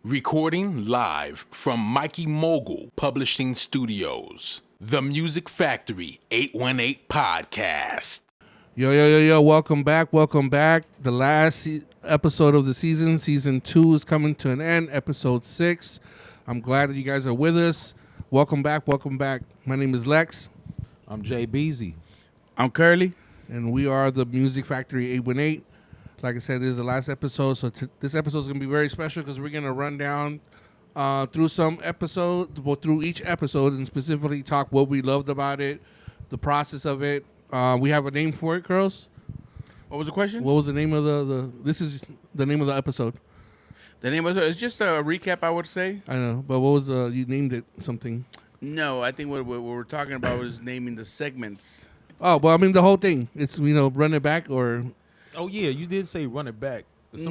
Recording live from Mikey Mogul Publishing Studios. The Music Factory 818 Podcast. Yo. Welcome back. The last episode of the season. Season 2 is coming to an end. Episode 6. I'm glad that you guys are with us. Welcome back. My name is Lex. I'm JBZ. I'm Krly. And we are the Music Factory 818. Like I said, this is the last episode. So this episode is going to be very special because we're going to run down through through each episode and specifically talk what we loved about it, the process of it. We have a name for it, girls. What was the question? What was the name of this is the name of the episode. The name was it's just a recap, I would say. I know, but what was you named it something? No, I think what we're talking about was naming the segments. Oh, well, I mean the whole thing. It's run it back or. Oh yeah, you did say run it back. No.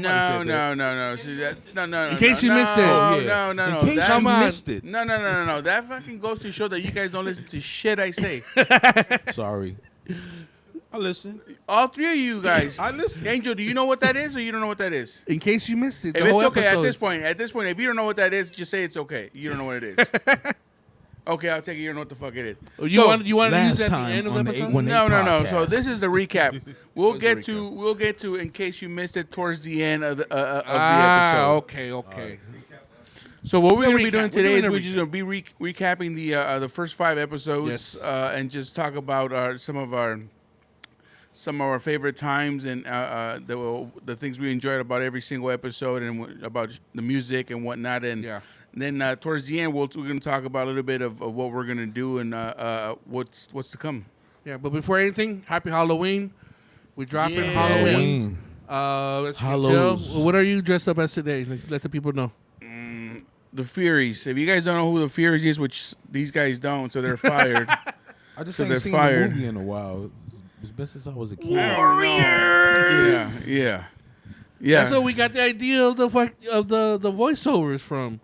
See that? No. In case you missed it. No. In case you missed it. No. That fucking goes to show that you guys don't listen to shit I say. Sorry. I listen. All three of you guys. I listen. Angel, do you know what that is, or you don't know what that is? In case you missed it. If it's okay at this point, if you don't know what that is, just say it's okay. You don't know what it is. Okay, I'll take it. You don't know what the fuck it is. You want to use that at the end of the episode? No. So this is the recap. We'll get to in case you missed it towards the end of the episode. Okay. Right. So what we're going to be doing today is we're just going to be recapping the first 5 episodes, and just talk about some of our favorite times and the things we enjoyed about every single episode and about the music and whatnot. And then towards the end, we're going to talk about a little bit of what we're going to do and what's to come. Yeah, but before anything, happy Halloween. We're dropping Halloween. What are you dressed up as today? Let the people know. The Furies. If you guys don't know who the Furies is, which these guys don't, so they're fired. I just ain't seen the movie in a while. It's been since I was a kid. Warriors. Yeah. That's where we got the idea of the voiceovers from.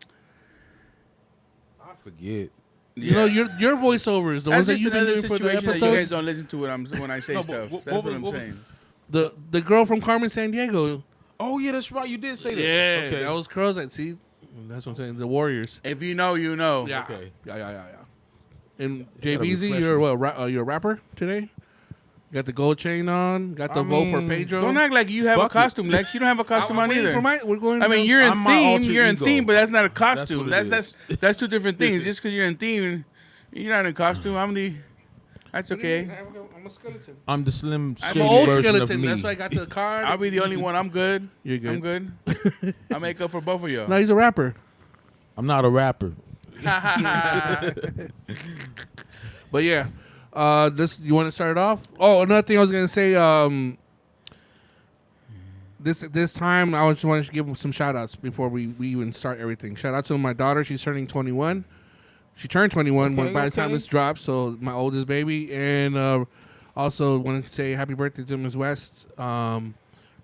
I forget. Yeah. Your voiceovers, the ones that you've been doing for the episodes. You guys don't listen to it when I say stuff. That's what I'm saying. The girl from Carmen Sandiego. Oh yeah, that's right. You did say that. Yeah, okay. that was girls that see. That's what I'm saying. The Warriors. If you know, you know. Yeah. Okay. Yeah. And JBZ, you're a rapper today? Got the gold chain on. Got the vote for Pedro. Don't act like you have a costume, Lex. You don't have a costume on either. We're going. I mean, you're in theme. You're in ego. theme, but that's not a costume. That's two different things. Just because you're in theme, you're not in costume. That's okay. I'm a skeleton. I'm the slim shady I'm an old version skeleton. of me. That's why I got the card. I'll be the only one. I'm good. You're good. I'm good. I'll make up for both of y'all. No, he's a rapper. I'm not a rapper. But yeah, you want to start it off? Oh, another thing I was gonna say. This time I just wanted to give some shout outs before we even start everything. Shout out to my daughter. She's turning 21. She turned 21 by the time this drops. So my oldest baby, and also wanted to say happy birthday to Ms. West.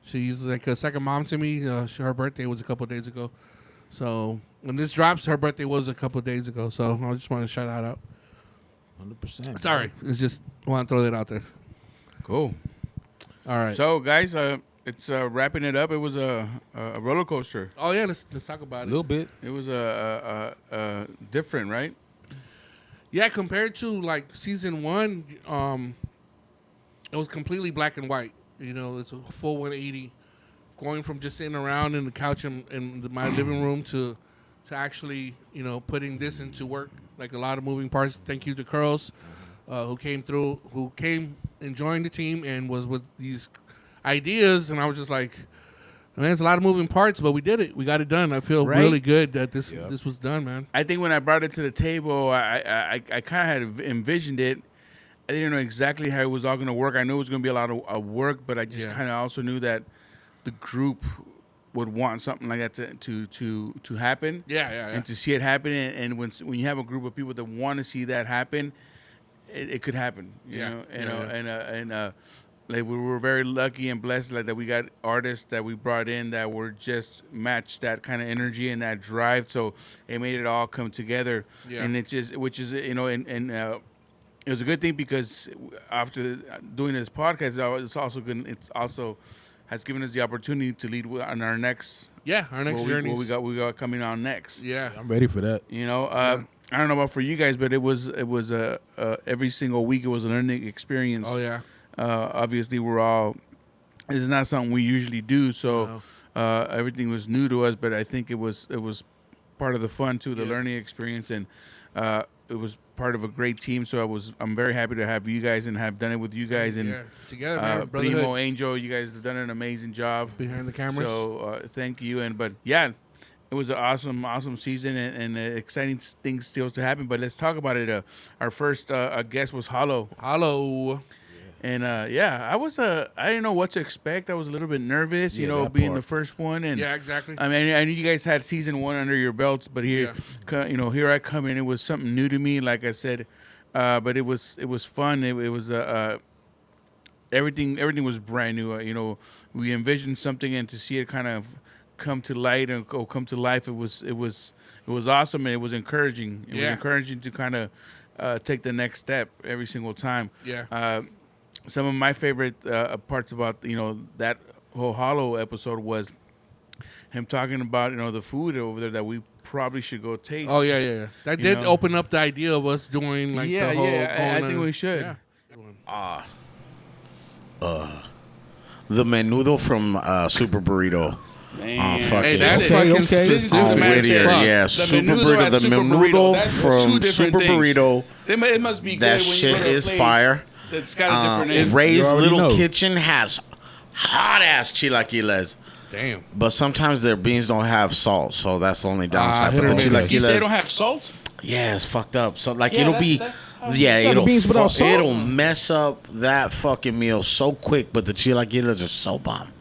She's like a second mom to me. Her birthday was a couple of days ago. So when this drops, her birthday was a couple of days ago. So I just want to shout that out. 100%. Sorry, it's just want to throw that out there. Cool. All right. So guys, it's wrapping it up. It was a roller coaster. Oh yeah, let's talk about it. A little bit. It was different, right? Yeah, compared to like season 1, it was completely black and white. It's a full 180, going from just sitting around in the couch in my living room to actually putting this into work. Like a lot of moving parts. Thank you to Curls, who came and joined the team and was with these ideas. And I was just like, man, it's a lot of moving parts, but we did it. We got it done. I feel really good that this was done, man. I think when I brought it to the table, I kind of had envisioned it. I didn't know exactly how it was all going to work. I knew it was going to be a lot of work, but I just kind of also knew that the group would want something like that to happen. Yeah. And to see it happen. And when you have a group of people that want to see that happen, it could happen. You know? And like we were very lucky and blessed that we got artists that we brought in that were just matched that kind of energy and that drive. So it made it all come together. Yeah. And it just, which is, it was a good thing because after doing this podcast, it's also good. It's also has given us the opportunity to lead on our next Yeah, our next journey. What we got coming on next. Yeah, I'm ready for that. You know, I don't know about for you guys, but it was every single week it was a learning experience. Oh yeah. Obviously, this is not something we usually do, so everything was new to us. But I think it was part of the fun too, the learning experience, and it was part of a great team. So I'm very happy to have you guys and have done it with you guys and together, man. Primo, Angel. You guys have done an amazing job behind the cameras. So thank you. It was an awesome season and exciting things still to happen. But let's talk about it. Our first guest was Hollow. And I didn't know what to expect. I was a little bit nervous, being the first one. And yeah, exactly. I mean, I knew you guys had season 1 under your belts, but here I come in. It was something new to me, like I said, but it was fun. It was everything was brand new. We envisioned something, and to see it kind of come to light and come to life, it was awesome, and it was encouraging. It was encouraging to kind of take the next step every single time. Yeah. Some of my favorite parts about that whole Hollow episode was him talking about the food over there that we probably should go taste. Oh yeah. That did open up the idea of us doing like the whole. I think we should. Yeah. The menudo from Super Burrito. Man. Hey, that's Okay, fucking okay. specific. On man. Whittier, Fuck. yeah, Super Burrito. The menudo from Super Burrito. It must be good That when you shit go to a is place fire. That's got a different name. Ray's You already Little know. Kitchen has hot ass chilaquiles, Damn. but sometimes their beans don't have salt, so that's the only downside. hit But or the miss. You say they chilaquiles, don't have salt? yeah, it's fucked up. So like Yeah, it'll that's how it'll beans without salt. it'll mess up that fucking meal so quick. But the chilaquiles are so bomb.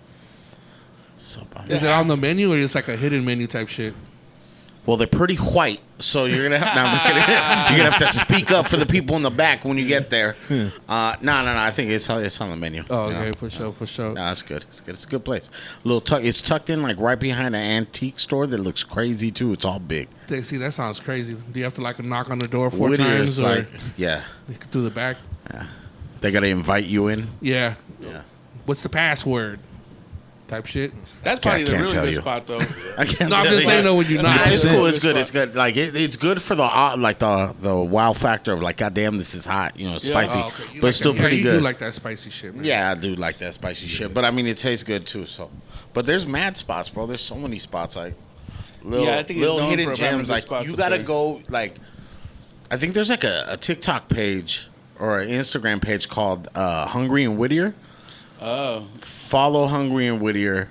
So bomb. Is it on the menu or is it like a hidden menu type shit? Well, they're pretty white, so you're gonna have. No, I'm just kidding. You're gonna have to speak up for the people in the back when you get there. No. I think it's on the menu. Oh, you okay, know? for sure. No, that's good. It's good. It's a good place. It's tucked in like right behind an antique store that looks crazy too. It's all big. See, that sounds crazy. Do you have to like knock on the door 4 Whittier times is or like, yeah, through the back? they gotta invite you in. Yeah. Yeah, What's the password? Type shit. That's probably the can't really tell good you. spot, though. I can't. No, I'm tell just you. saying though when you knock. Nah, it's cool. It's Good good. It's good. Like it's good for the wow factor of like, goddamn, this is hot. Spicy, Oh, okay. You but like it's still that- pretty you good. do like that spicy shit, man. Yeah, I do like that spicy shit. But I mean, it tastes good too. So, but there's mad spots, bro. There's so many spots like little, Yeah, I think it's little known hidden for having gems. good Like spots you up gotta there. go. Like, I think there's like a TikTok page or an Instagram page called Hungry and Whittier. Oh. Follow Hungry and Whittier.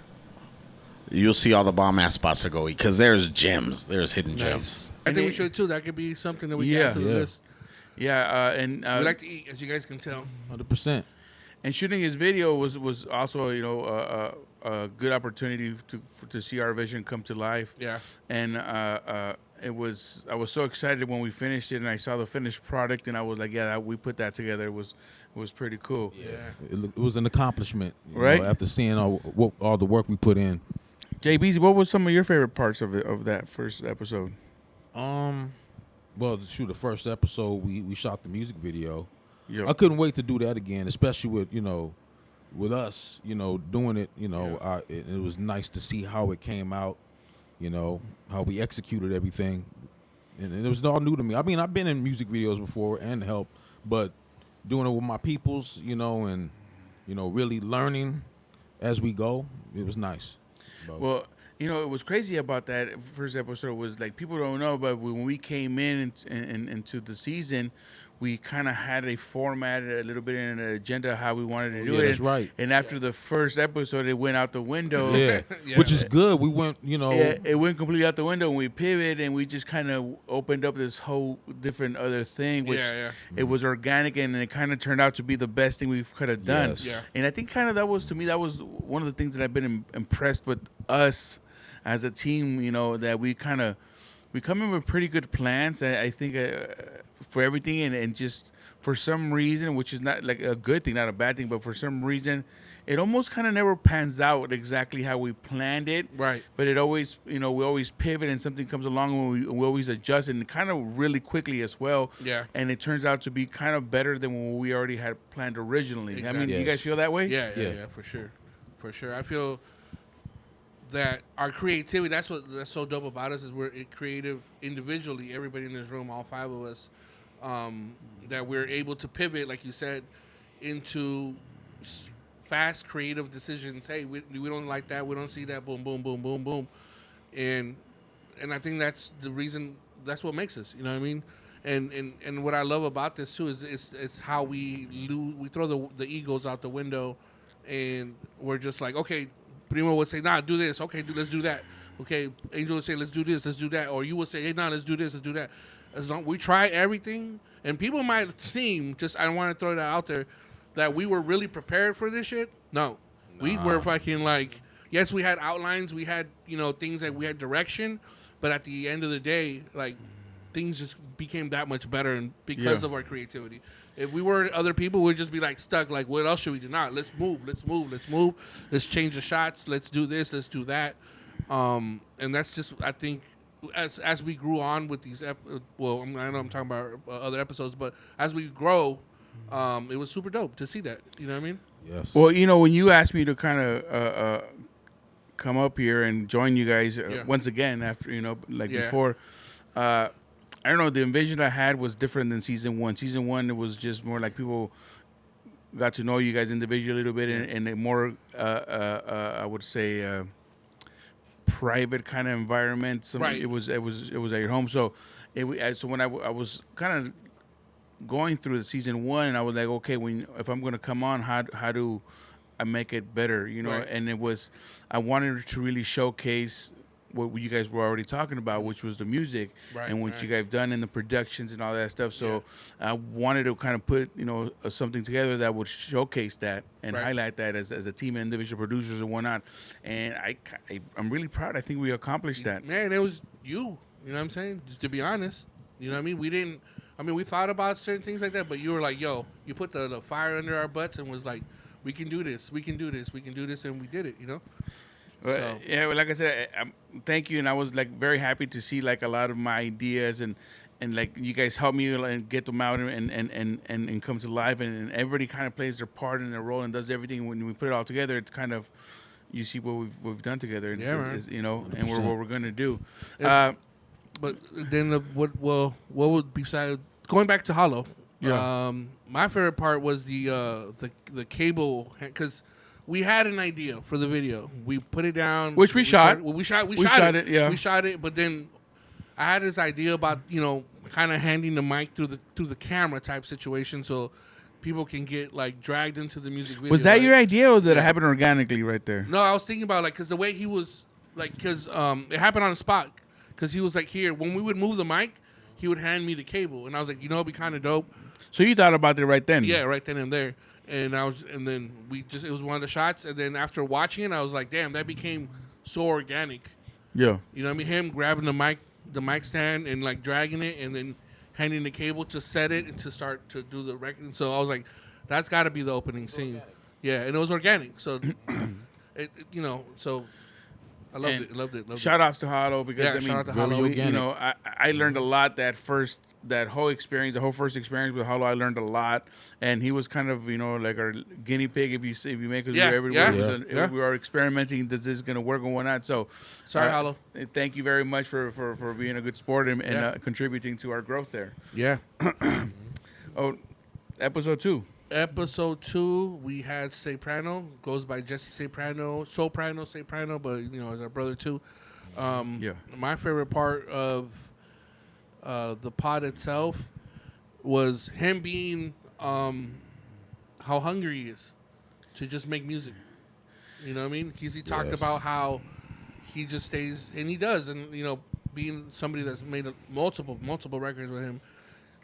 You'll see all the bomb ass spots to go eat because there's gems. There's hidden gems. I think we should too. That could be something that we Yeah. can add to the Yeah. list. Yeah, and We like to eat, as you guys can tell. 100%. and shooting his video was also a good opportunity to see our vision come to life. Yeah. And I was so excited when we finished it and I saw the finished product and I was like, yeah, we put that together. It was pretty cool. Yeah. It was an accomplishment, Right. after seeing all the work we put in. JBZ, what was some of your favorite parts of that first episode? Well, to shoot the first episode, we shot the music video. Yep. I couldn't wait to do that again, especially with us, doing it. It was nice to see how it came out. How we executed everything, and it was all new to me. I mean, I've been in music videos before and helped, but doing it with my peoples, and really learning as we go, it was nice. But, Well, it was crazy about that first episode was like people don't know, but when we came in into the season, we kind of had a format, a little bit in an agenda how we wanted to do yeah, it. that's right. And after the first episode, it went out the window. yeah, Yeah. which is good. We went, Yeah, it went completely out the window, and we pivoted, and we just kind of opened up this whole different other thing, which Yeah. it was organic, and it kind of turned out to be the best thing we could have done. Yes. Yeah. And I think kind of that was one of the things that I've been impressed with us as a team, that we come in with pretty good plans, I think, for everything, and just for some reason, which is not like a good thing, not a bad thing, but for some reason, it almost kind of never pans out exactly how we planned it. Right. But it always, we always pivot and something comes along and we always adjust and kind of really quickly as well. Yeah. And it turns out to be kind of better than what we already had planned originally. I mean, Exactly. you guys feel that way? Yeah, Yeah. for sure. I feel that our creativity, that's so dope about us, is we're creative individually, everybody in this room, all 5 of us, that we're able to pivot, like you said, into fast creative decisions. Hey, we don't like that, we don't see that, boom, boom, boom, boom, boom. And I think that's the reason, that's what makes us, you know what I mean? And what I love about this too is it's how we throw the egos out the window, and we're just like, okay, Primo would say, nah, do this. Okay, let's do that. Okay, Angel would say, let's do this, let's do that. Or you would say, hey, nah, let's do this, let's do that. As long we try everything, and people might seem, just I want to throw that out there, that we were really prepared for this shit. No, we were fucking like, yes, we had outlines, we had things that we had direction, but at the end of the day, like things just became that much better, and because of our creativity. If we were other people, we'd just be like stuck. Like, what else should we do? Nah, let's move. Let's change the shots. Let's do this. Let's do that. And that's just, I think, as we grew on with these, I know I'm talking about other episodes, but as we grow, it was super dope to see that. You know what I mean? Yes. Well, when you asked me to kind of come up here and join you guys once again after before. I don't know, the vision I had was different than season 1. Season 1, it was just more like people got to know you guys individually a little bit, and a more, I would say, private kind of environment. Right. It was at your home. So, so when I was kind of going through the season 1, I was like, okay, if I'm going to come on, how do I make it better? Right. And I wanted to really showcase what you guys were already talking about, which was the music, and what you guys have done in the productions and all that stuff. So I wanted to kind of put something together that would showcase that and highlight that as a team of individual producers and whatnot. And I'm really proud. I think we accomplished that. Man, it was you. You know what I'm saying? Just to be honest, you know what I mean? We thought about certain things like that, but you were like, yo, you put the fire under our butts and was like, we can do this, we can do this, we can do this, and we did it. So. Yeah, well, like I said, thank you, and I was like very happy to see like a lot of my ideas and like you guys helped me and get them out and come to life, and everybody kind of plays their part in their role and does everything. When we put it all together, it's kind of, you see what we've done together, and and what we're gonna do. But then what would besides going back to Hollow? Yeah. My favorite part was the cable, because we had an idea for the video. We put it down, which we shot. We shot it. Yeah, we shot it. But then I had this idea about kind of handing the mic through the camera type situation, so people can get like dragged into the music video. Was that your idea, or did it happen organically right there? No, I was thinking about because the way he was because it happened on the spot. Because he was like, here, when we would move the mic, he would hand me the cable, and I was like, it'd be kind of dope. So you thought about it right then? Yeah, right then and there. And then it was one of the shots, and then after watching it, I was like, damn, that became so organic. Yeah. You know what I mean? Him grabbing the mic stand and like dragging it, and then handing the cable to set it and to start to do the recording. So I was like, that's got to be the opening scene. Yeah, and it was organic. So, so I loved it. Shout outs to Hollow, because shout out to Hollow. I learned a lot that whole experience, the whole first experience with Hollow. I learned a lot, and he was kind of like our guinea pig. If you make us do everywhere, we are experimenting. Is this going to work and whatnot? So sorry, Hollow. Thank you very much for being a good sport and contributing to our growth there. Yeah. Episode 2. Episode 2, we had Soprano, goes by Jesse Soprano, but as our brother too. My favorite part of the pod itself was him being how hungry he is to just make music. You know what I mean? Because he talked about how he just stays, and he does, and being somebody that's made multiple records with him,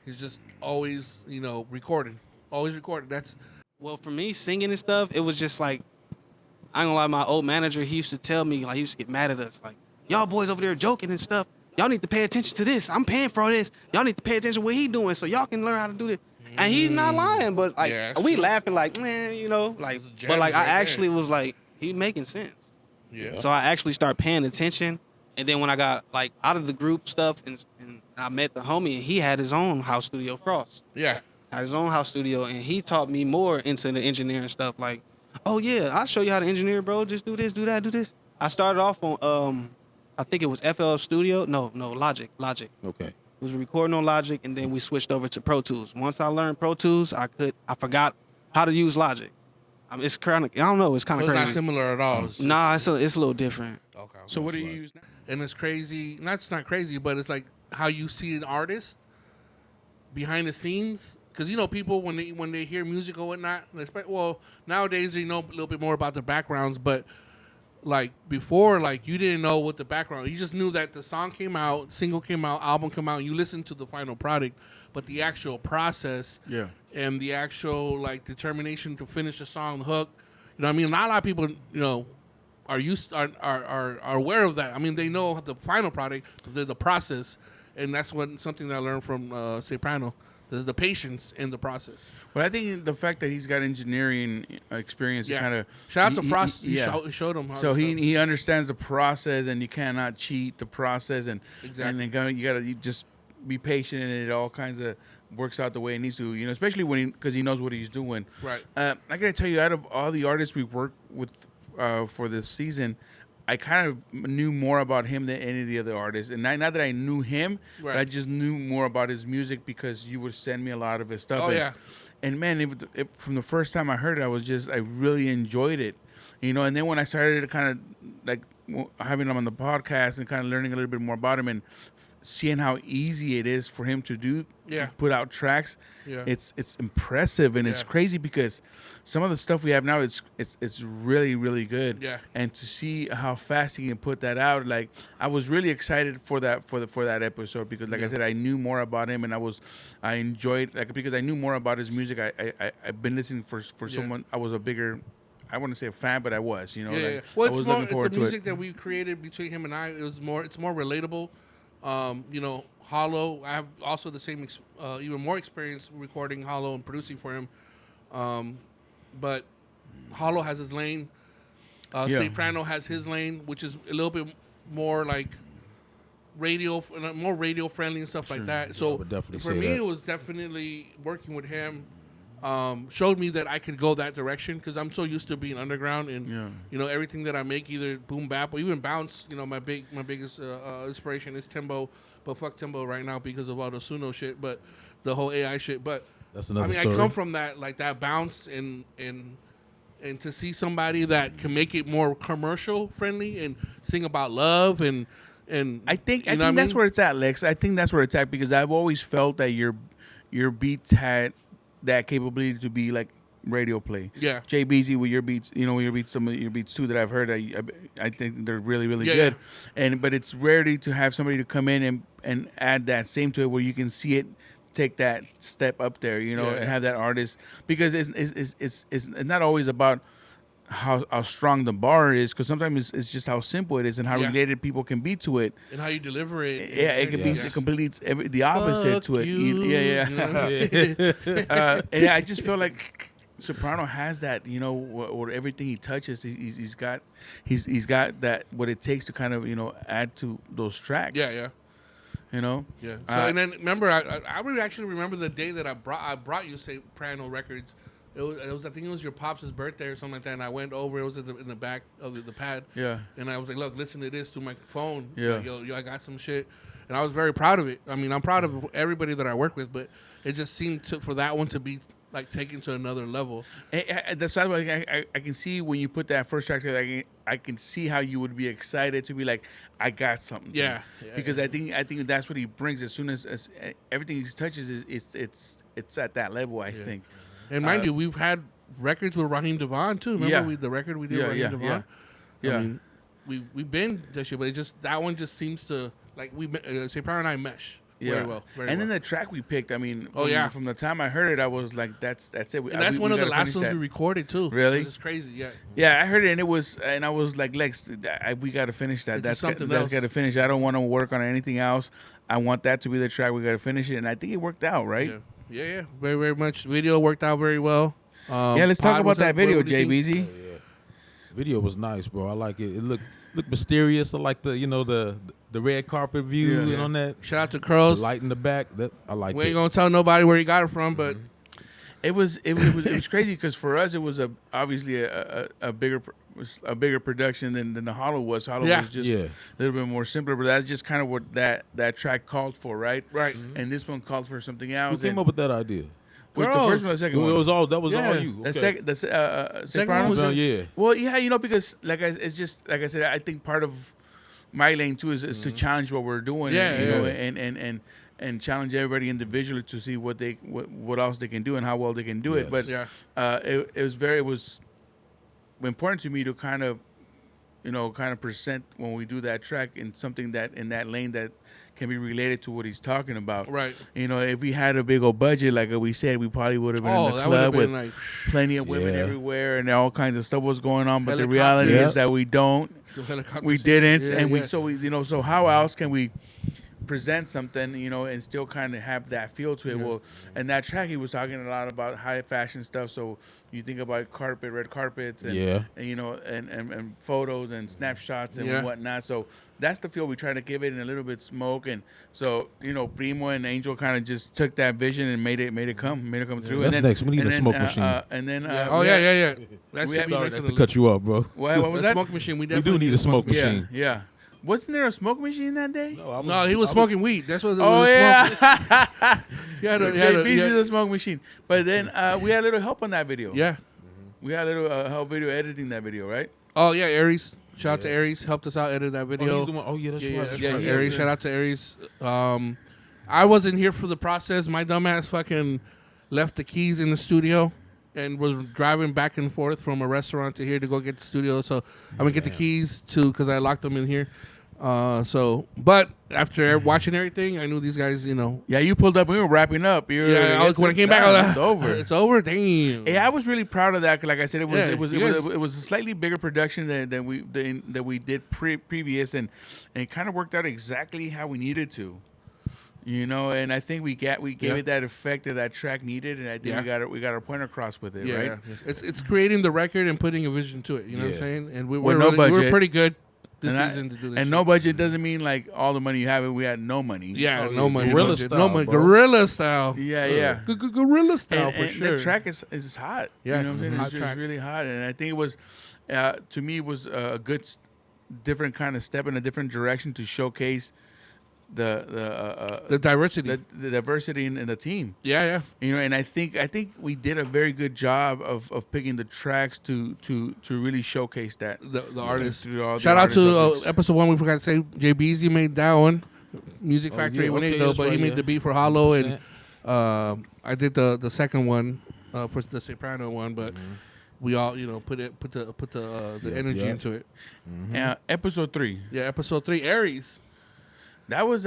he's just always recording. Always recorded. Well, for me, singing and stuff, it was just like, I ain't gonna lie, my old manager, he used to tell me, like, he used to get mad at us, like, y'all boys over there joking and stuff. Y'all need to pay attention to this. I'm paying for all this. Y'all need to pay attention to what he doing so y'all can learn how to do this. And he's not lying, but like we laughing like, man, like, but like I actually was like, he making sense. Yeah. So I actually started paying attention, and then when I got like out of the group stuff and I met the homie, and he had his own house studio, Frost. Yeah. Had his own house studio, and he taught me more into the engineering stuff. Like, oh yeah, I'll show you how to engineer, bro. Just do this, do that, do this. I started off on I think it was FL Studio. No, Logic. Okay. It was recording on Logic, and then we switched over to Pro Tools. Once I learned Pro Tools, I forgot how to use Logic. I mean, it's kind of, I don't know, it's kind of It's crazy. not similar at all. Nah, it's a little different. Okay. So what do you use now? And it's crazy. It's not crazy, but it's like how you see an artist behind the scenes. Because people when they hear music or whatnot, well, nowadays they know a little bit more about the backgrounds, but like before, like you didn't know what the background. You just knew that the song came out, single came out, album came out, and you listened to the final product. But the actual process, and the actual like determination to finish a song, the hook, I mean, not a lot of people, are aware of that. I mean, they know the final product, the process, and that's something that I learned from Soprano. The patience in the process. But I think the fact that he's got engineering experience, kind of shout out to Frost. He showed him how. So he understands the process, and you cannot cheat the process, and exactly. And then you just be patient, and it all kinds of works out the way it needs to. Especially because he knows what he's doing. Right. I gotta tell you, out of all the artists we worked with for this season, I kind of knew more about him than any of the other artists. And not that I knew him, but I just knew more about his music because you would send me a lot of his stuff. Oh, And man, from the first time I heard it, I really enjoyed it. And then when I started to kind of like having him on the podcast and kind of learning a little bit more about him and seeing how easy it is for him to put out tracks, it's impressive and it's crazy because some of the stuff we have now it's really, really good. Yeah. And to see how fast he can put that out, like I was really excited for that episode because like I said, I knew more about him and I enjoyed because I knew more about his music. I've been listening for someone. I was a bigger, I wouldn't say a fan, but I was, Well, I was looking forward the to music it. that we created between him and I. It's more relatable. Hollow. I have also the same, even more experience recording Hollow and producing for him. But Hollow has his lane. Soprano has his lane, which is a little bit more like more radio friendly and stuff like that. So for me, it was definitely working with him. Showed me that I could go that direction because I'm so used to being underground and everything that I make, either boom bap or even bounce. My biggest inspiration is Timbo, but fuck Timbo right now because of all the Suno shit, but the whole AI shit. But that's another story. I come from that bounce and to see somebody that can make it more commercial friendly and sing about love and I think that's where it's at, Lex. I think that's where it's at because I've always felt that your beats had that capability to be like radio play. Yeah. JBZ with your beats, some of your beats too that I've heard, I think they're really, really good. Yeah. But it's rarely to have somebody to come in and add that same to it where you can see it take that step up there, and have that artist because it's not always about how strong the bar is because sometimes it's just how simple it is and how related people can be to it and how you deliver it. Yeah, it can be it completes the opposite Fuck to it. And I just feel like Soprano has that, or everything he touches, he's got that what it takes to kind of add to those tracks. Yeah. Yeah. So and then remember, I really actually remember the day that I brought you Soprano records. It was I think it was your pops' birthday or something like that, and I went over. It was in the back of the pad. Yeah. And I was like, look, listen to this through my phone. Yeah. Like, yo, I got some shit, and I was very proud of it. I mean, I'm proud of everybody that I work with, but it just seemed for that one to be like taken to another level. That's why I can see when you put that first track together, I can see how you would be excited to be like, I got something. Yeah. Because I think that's what he brings. As soon as everything he touches it's at that level. I think. And mind you, we've had records with Raheem Devon too. Remember the record we did with Raheem Devon? Yeah. I mean, we've been that shit, but it just that one just seems to like Soprano and I mesh very well. Then the track we picked, I mean, from the time I heard it, I was like, that's it. And that's one of the last ones we recorded too. Really? It's crazy. Yeah. Yeah, I heard it, and I was like, Lex, we got to finish that. That's got to finish. I don't want to work on anything else. I want that to be the track. We got to finish it, and I think it worked out, right? Yeah. Very, very much. Video worked out very well. Let's talk about that video, JBZ. Video was nice, bro. I like it. It looked mysterious. I like the red carpet view on that. Shout out to Curls. The light in the back. That I like. We ain't gonna tell nobody where he got it from, but It was crazy because for us it was obviously a bigger production than the Hollow was. Hollow was just a little bit more simpler, but that's just kind of what that track called for, right? Right. And this one called for something Who else. came up with that idea? Was the first one or the second one? That was all you. The Okay. second one one was yeah. Well, yeah, because it's just like I said, I think part of my lane too is to challenge what we're doing, and challenge everybody individually to see what else they can do and how well they can do it. But it was important to me to kind of present when we do that track in something that in that lane that can be related to what he's talking about. Right. If we had a big old budget, like we said, we probably would have been in the club with plenty of women everywhere and all kinds of stuff was going on. But the reality is that we don't. We didn't, so how else can we present something, and still kind of have that feel to it? Well, and that track he was talking a lot about high fashion stuff. So you think about red carpets, and and photos and snapshots and whatnot. So that's the feel we try to give it, and a little bit smoke. And so Primo and Angel kind of just took that vision and made it come through. That's and then, next. We need a smoke machine. That's Sorry to cut you off, bro. What was that? Smoke machine. We do need a smoke machine. Yeah. Wasn't there a smoke machine that day? No, he was smoking weed. That's what. Oh yeah. JBZ is a smoke machine. But then we had a little help on that video. Yeah. We had a little help video editing that video, right? Oh yeah, Aries. Shout out to Aries. Helped us out edit that video. Oh, he's the one. Oh yeah, that's right. That's right. Aries. Shout out to Aries. I wasn't here for the process. My dumbass fucking left the keys in the studio and was driving back and forth from a restaurant to here to go get the studio. So I'm gonna get the keys because I locked them in here. But after watching everything, I knew these guys, Yeah, you pulled up. We were wrapping up. When I came back, I was like, it's over. It's over. Damn. Hey, I was really proud of that. 'Cause like I said, it was a slightly bigger production than we did previous, and it kind of worked out exactly how we needed to. And I think we gave it that effect that track needed, and I think we got our point across with it, right? Yeah. It's creating the record and putting a vision to it. You know what I'm saying? And we were pretty good this season to do this. And no budget doesn't mean like all the money you have. We had no money. Yeah, no money. Guerrilla budget. style, No money. bro. Guerrilla style. Yeah. Guerrilla style for and sure. the track is hot. Yeah, You know what I'm saying? hot It's track. really hot, and I think it was, to me, it was a good, different kind of step in a different direction to showcase the diversity. the diversity in the team. Yeah. And I think we did a very good job of picking the tracks to really showcase that The artist. through all the Shout out artists to of this. episode 1. We forgot to say JBZ made that one. Music Factory 818 though, that's but he right, made the beat for Hollow, and I did the second one for the Soprano one, but we all put the energy into it. Episode 3. Yeah, episode 3, Aries. That was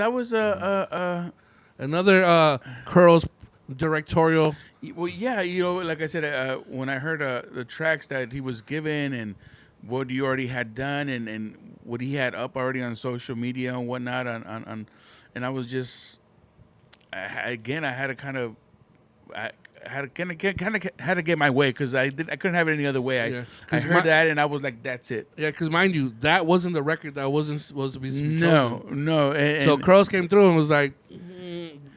Another Curls directorial. well, yeah, like I said, when I heard the tracks that he was given and what he already had done and what he had up already on social media and whatnot on and I was just I had to kind of had to get my way because I couldn't have it any other way. I heard that and I was like, that's it. Yeah, because mind you, that wasn't the record that wasn't supposed to be chosen. No. So Curls came through and was like,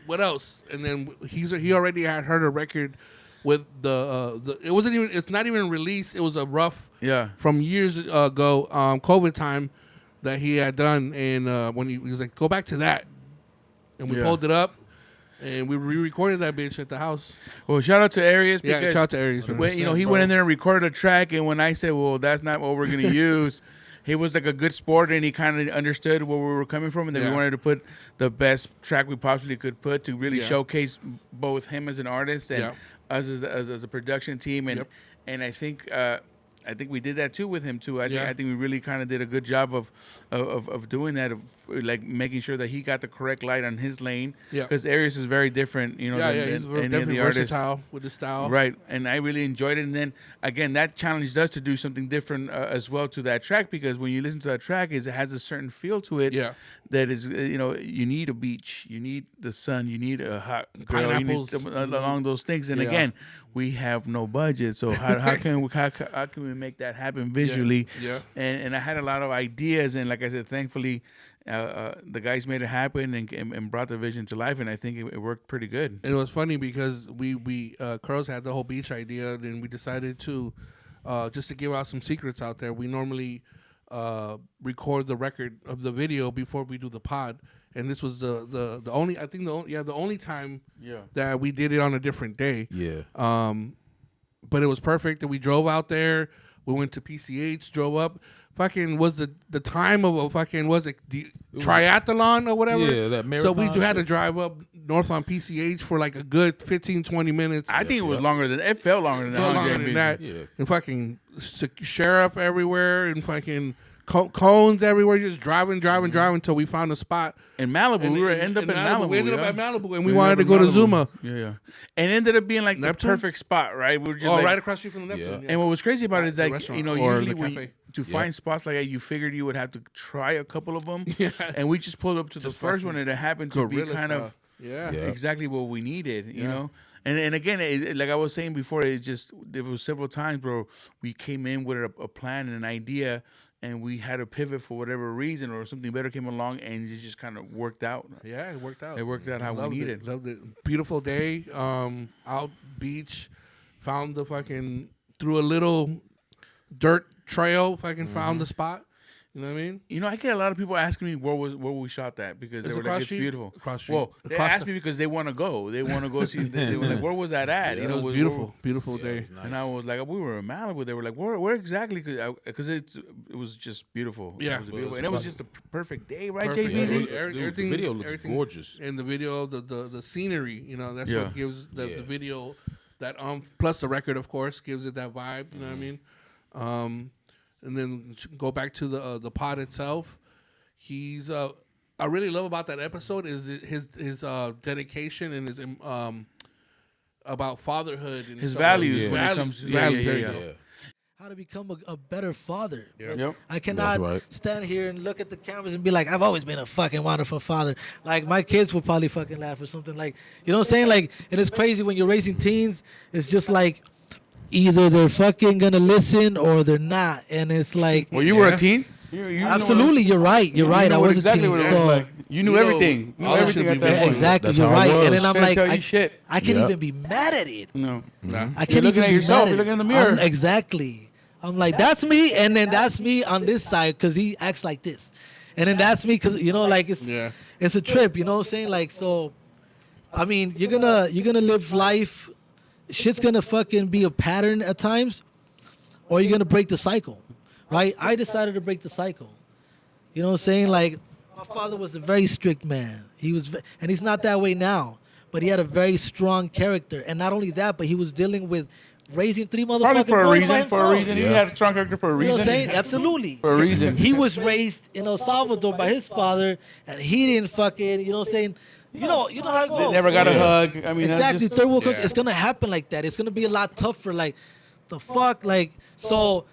what else? And then he already had heard a record with the it wasn't even, it's not even released. It was a rough from years ago, COVID time that he had done. And when he was like, go back to that. And we pulled it up. And we re-recorded that bitch at the house. Well, shout out to Aries. Yeah, because shout out to Aries. When, he went in there and recorded a track, and when I said, well, that's not what we're going to use, he was like a good sport, and he kind of understood where we were coming from, and then we wanted to put the best track we possibly could put to really showcase both him as an artist and us as a production team. And I think we did that too with him too. I think we really kind of did a good job of doing that, of like making sure that he got the correct light on his lane. Yeah, because Aries is very different, than he's any of the artists. Versatile with his style. Right, and I really enjoyed it. And then again, that challenged us to do something different as well to that track, because when you listen to that track, it has a certain feel to it. Yeah, that is, you need a beach, you need the sun, you need a hot girl, pineapples, along those things. And again, we have no budget, so how can we make that happen visually? And I had a lot of ideas, and like I said, thankfully, the guys made it happen and brought the vision to life, and I think it worked pretty good. It was funny because we Curls had the whole beach idea, and we decided to just to give out some secrets out there. We normally record the record of the video before we do the pod, and this was the only time that we did it on a different day. Yeah. But it was perfect that we drove out there. We went to PCH, drove up. Fucking was the time of a fucking triathlon or whatever. Yeah, that marathon. So we had to drive up north on PCH for like a good 15, 20 minutes. I think it was longer than it felt longer than Felt longer than that. Yeah. And fucking sheriff everywhere and fucking cones everywhere. Just driving until we found a spot. In Malibu, we ended up in Malibu. We ended up at Malibu, and we wanted to go to Zuma. Yeah. And ended up being like Neptune? the perfect spot, right? We were just Right across the street from the Neptune. Yeah. And what was crazy about it is that, restaurant you know, or usually the when cafe. to find spots like that, you figured you would have to try a couple of them. Yeah. And we just pulled up to the first one, and it happened to be Guerrilla kind style. of Yeah. exactly what we needed, you know? And again, like I was saying before, there was several times, bro, we came in with a plan and an idea, and we had to pivot for whatever reason, or something better came along, and it just kind of worked out. Yeah, it worked out. It worked out how we needed. Loved it. Beautiful day. Out beach. Found the fucking through a little dirt trail. Fucking found the spot. You know what I mean? You know, I get a lot of people asking me where we shot that because they It's were across like, it's street? beautiful. Across street. Well, they Across asked the- me because they want to go. They want to go see. They were like, where was that at? It was beautiful. Beautiful day. And I was like, we were in Malibu. They were like, where exactly? Because it was just beautiful. Yeah. It was beautiful. And it was just a perfect day, right, Perfect. JBZ? Yeah, Dude, everything, the video looks everything gorgeous. in the video, the scenery, you know, that's Yeah. what gives the video that plus the record, of course, gives it that vibe. You know what I mean? And then go back to the pod itself. He's I really love about that episode is his dedication and his about fatherhood and His stuff. values His when it values. comes. His Yeah, values. yeah, There you yeah. go. How to become a better father. Yep. I cannot right. stand here and look at the cameras and be like, I've always been a fucking wonderful father. Like, my kids would probably fucking laugh or something. Like, you know what I'm saying? Like, and it's crazy when you're raising teens. It's just like, either they're fucking gonna listen or they're not. And it's like, Well, you were a teen. You know absolutely, you're right. You're right. I was exactly a teen. what it was So, like. You knew You know, everything. You knew all that everything should at be that bad. point. exactly, That's you're how it right. was. And then I'm Couldn't like, tell you shit. I can't Yeah. even be mad at it. No. I can't looking even at be yourself. mad You're at looking in the it. mirror. Exactly. I'm like, that's me, and then that's me on this side because he acts like this, and then that's me because you know, like it's a trip. You know what I'm saying? Like, so, I mean, you're gonna live life. Shit's gonna fucking be a pattern at times, or you're gonna break the cycle, right? I decided to break the cycle. You know what I'm saying? Like, my father was a very strict man. He was, and he's not that way now, but he had a very strong character, and not only that, but he was dealing with raising three Probably motherfucking for a boys by reason. himself. For a reason. He had a strong character for a You reason. know what I'm saying? Absolutely. For a reason. He was raised in El Salvador by his father, and he didn't fucking, you know what I'm saying? You know how it goes. They never got a hug. I mean, that's Exactly. just- Third world country. It's gonna happen like that. It's gonna be a lot tougher. Like, the fuck, like, so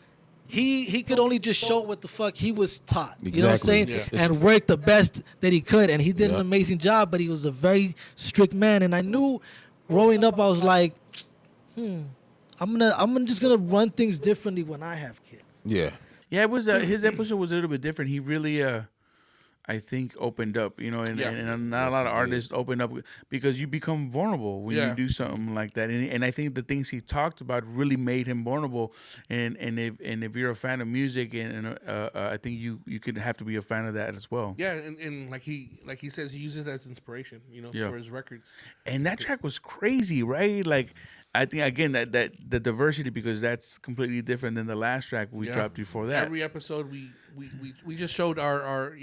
he could only just show what the fuck he was taught. You know what I'm saying? Exactly. And work the best that he could. And he did an amazing job, but he was a very strict man. And I knew growing up, I was like, I'm just gonna run things differently when I have kids. Yeah. Yeah, it was his episode was a little bit different. He really, I think, opened up. You know, and not a lot of artists open up because you become vulnerable when you do something like that. And I think the things he talked about really made him vulnerable. And if you're a fan of music, and I think you could have to be a fan of that as well. Yeah, and like he says, he uses it as inspiration, you know, for his records. And that track was crazy, right? Like, I think again that the diversity, because that's completely different than the last track we dropped before that. Every episode we just showed our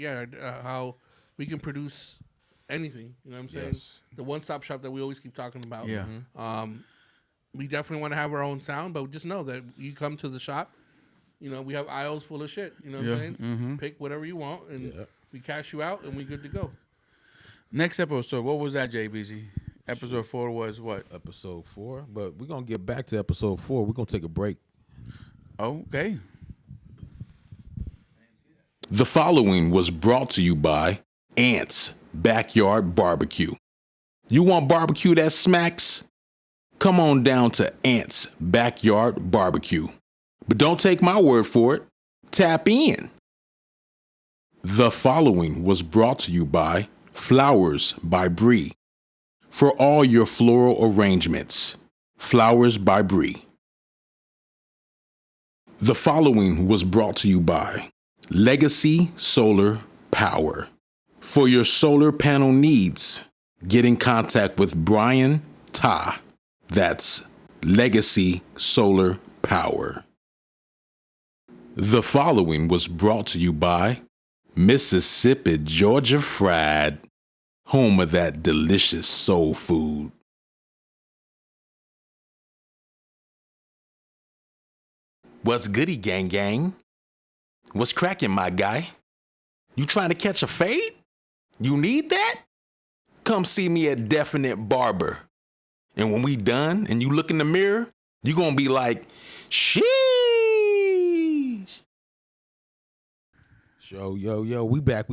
how we can produce anything. You know what I'm saying? Yes. The one-stop shop that we always keep talking about. Yeah. We definitely want to have our own sound, but just know that you come to the shop, you know, we have aisles full of shit. You know what I'm saying? Pick whatever you want, and we cash you out, and we good to go. Next episode, what was that, JBZ? Episode 4 was what? Episode 4, but we're gonna get back to episode 4. We're gonna take a break. Okay. The following was brought to you by Ants Backyard Barbecue. You want barbecue that smacks? Come on down to Ants Backyard Barbecue. But don't take my word for it. Tap in. The following was brought to you by Flowers by Bree. For all your floral arrangements, Flowers by Bree. The following was brought to you by Legacy Solar Power. For your solar panel needs, get in contact with Brian Ta. That's Legacy Solar Power. The following was brought to you by Mississippi Georgia Fried, home of that delicious soul food. What's goody, gang gang? What's cracking, my guy? You trying to catch a fade? You need that? Come see me at Definite Barber. And when we done and you look in the mirror, you gonna be like, sheesh. Yo, we back.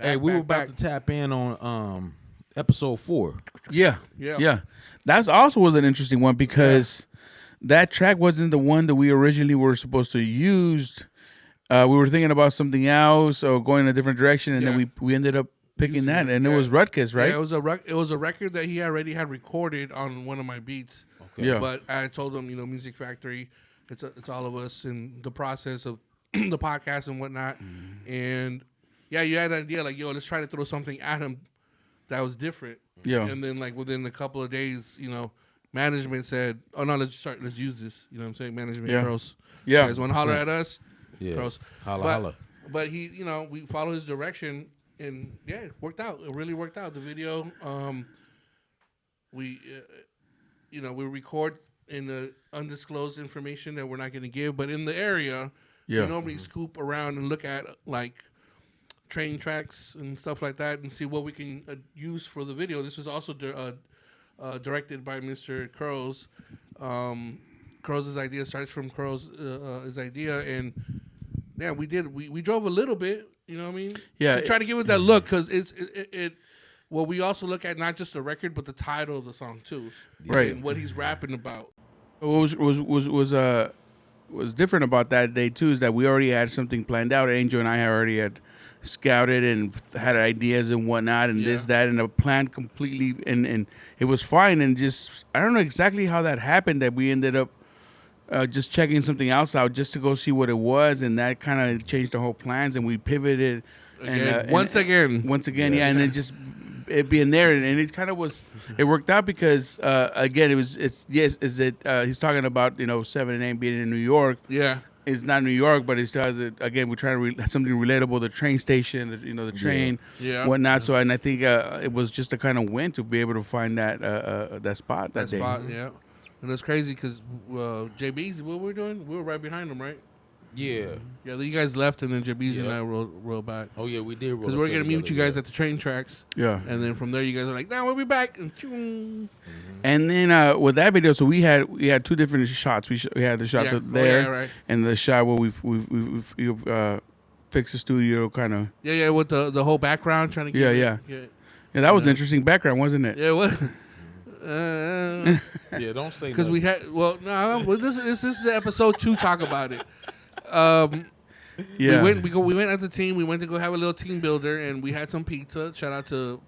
Hey, we were about to tap in on episode 4. Yeah. That's also was an interesting one because that track wasn't the one that we originally were supposed to use. We were thinking about something else or going in a different direction, and then we ended up picking that, and it was Rutgers, right? Yeah, it was a record that he already had recorded on one of my beats. Okay. Yeah. But I told him, Music Factory, it's all of us in the process of the podcast and whatnot. And yeah, you had an idea like, let's try to throw something at him that was different. Yeah. And then like within a couple of days, management said, "Oh no, let's use this." You know what I'm saying? Management, gross. Yeah. You guys want to holler at us? Yeah. Gross. Holla. But he, we follow his direction, and yeah, it worked out. It really worked out. The video, we record in the undisclosed information that we're not going to give, but in the area, we normally scoop around and look at like train tracks and stuff like that, and see what we can use for the video. This was also directed by Mr. Krls. Krls' idea starts from Krls' his idea, and yeah, we did. We drove a little bit, you know what I mean? Yeah, to try to give it that look, because it. Well, we also look at not just the record, but the title of the song too, right? And what he's rapping about. What was different about that day too is that we already had something planned out. Angel and I already had scouted and had ideas and whatnot, and this, that, and a plan completely, and it was fine. And just I don't know exactly how that happened that we ended up just checking something else out just to go see what it was, and that kind of changed the whole plans, and we pivoted. Once again, yeah, and then just it being there, and it kind of was. It worked out because again, he's talking about 7 and 8 being in New York. Yeah. It's not New York, but it's again we're trying to something relatable. The train station, the train, whatnot. So, and I think it was just a kind of win to be able to find that spot that day. Yeah. And it's crazy because JBZ, what we were doing, we were right behind him, right? Yeah. Yeah, you guys left, and then JBZ and I rolled back. Oh yeah, we did. Because we're gonna meet you guys at the train tracks. Yeah. And then from there, you guys are like, "Nah, we'll be back." And then with that video, so we had 2 different shots. We had the shot there, and the shot where we fixed the studio, kind of. Yeah, with the whole background trying to get. Yeah. That was an interesting background, wasn't it? Yeah, it was. Yeah, don't say because we had. Well, no, this is episode 2. Talk about it. Yeah. We went as a team. We went to go have a little team builder, and we had some pizza. Shout out to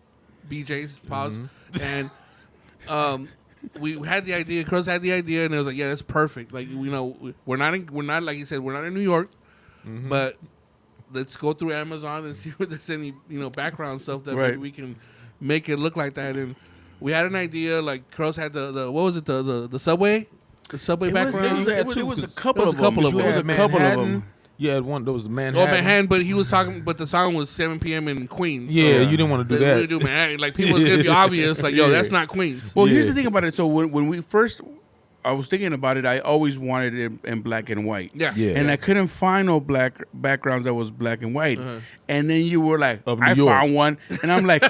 BJ's Pause. And we had the idea. Krls had the idea, and it was like, yeah, that's perfect. Like we're not like you said, we're not in New York, but let's go through Amazon and see if there's any background stuff that maybe we can make it look like that. And we had an idea. Like Krls had the what was it the subway. The subway background. It was a couple of them. You had Manhattan. You had one. There was Manhattan. Oh, Manhattan, but he was talking. But the song was 7 p.m. in Queens. Yeah, you didn't want to do that. We do Manhattan. Like people, it's gonna be obvious. Like that's not Queens. Well, here's the thing about it. So when we first, I was thinking about it. I always wanted it in black and white. Yeah. And I couldn't find no black backgrounds that was black and white. And then you were like, I York. found one, and I'm like,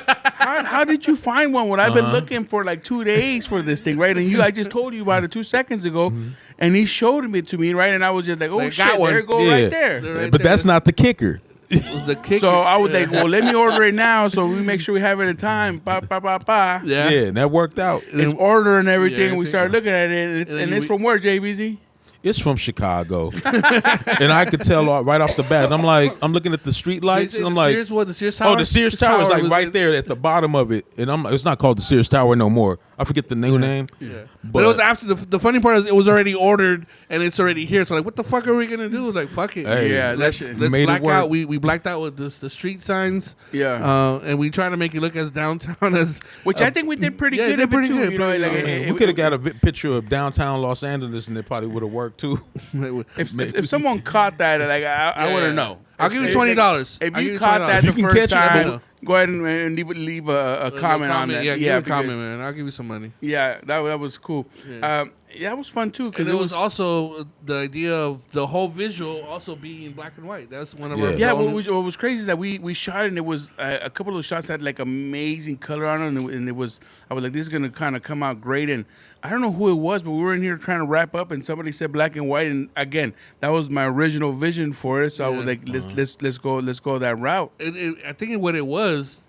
how did you find one when I've been looking for like 2 days for this thing, right? And I just told you about it 2 seconds ago. And he showed it to me, right? And I was just like, oh, shit, there it goes right there. But that's not the kicker. The kicker. So I was like, well, let me order it now so we make sure we have it in time. Yeah. Yeah, and that worked out. It's order and everything. And we started looking at it. And it's from where, JBZ? it's from Chicago, and I could tell right off the bat. And I'm looking at the street lights, and I'm like, the Sears Tower? oh, the Sears Tower is like right there at the bottom of it, and it's not called the Sears Tower no more. I forget the new name. Yeah, but it was after the funny part is it was already ordered and it's already here. So like, what the fuck are we gonna do? Like, fuck it. Hey, Yeah, let's made it black work. out. We blacked out with the street signs. Yeah. and we try to make it look as downtown as Which I think we did pretty yeah, good. did pretty too, good, You know, pretty like, good. we could have got a picture of downtown Los Angeles, and it probably would have worked too. if someone caught that, like I want to know. I'll give you $20. If I'll give you you caught $20. that You the can first catch it, time, go ahead and leave a comment on that. Yeah, give me a because- comment, man. I'll give you some money. Yeah, that was cool. Yeah. That was fun too because And it was also the idea of the whole visual also being black and white. That's one of our Yeah, own- what was crazy is that we shot and it was a couple of shots had like amazing color on it, and it was I was like, this is gonna kind of come out great. And I don't know who it was, but we were in here trying to wrap up, and somebody said black and white, and again, that was my original vision for it. So I was like, let's go that route. I think what it was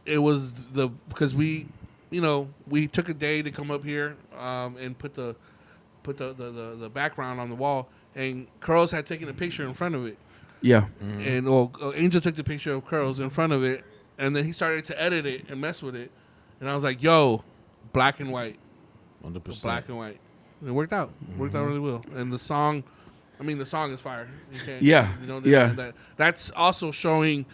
because we took a day to come up here and put the background on the wall, and Curls had taken a picture in front of it. Yeah, And Angel took the picture of Curls in front of it, and then he started to edit it and mess with it, and I was like, "Yo, black and white, 100%. black and white." And it worked out. Worked out really well. And the song is fire. You can't, Yeah, you know, yeah. that's also showing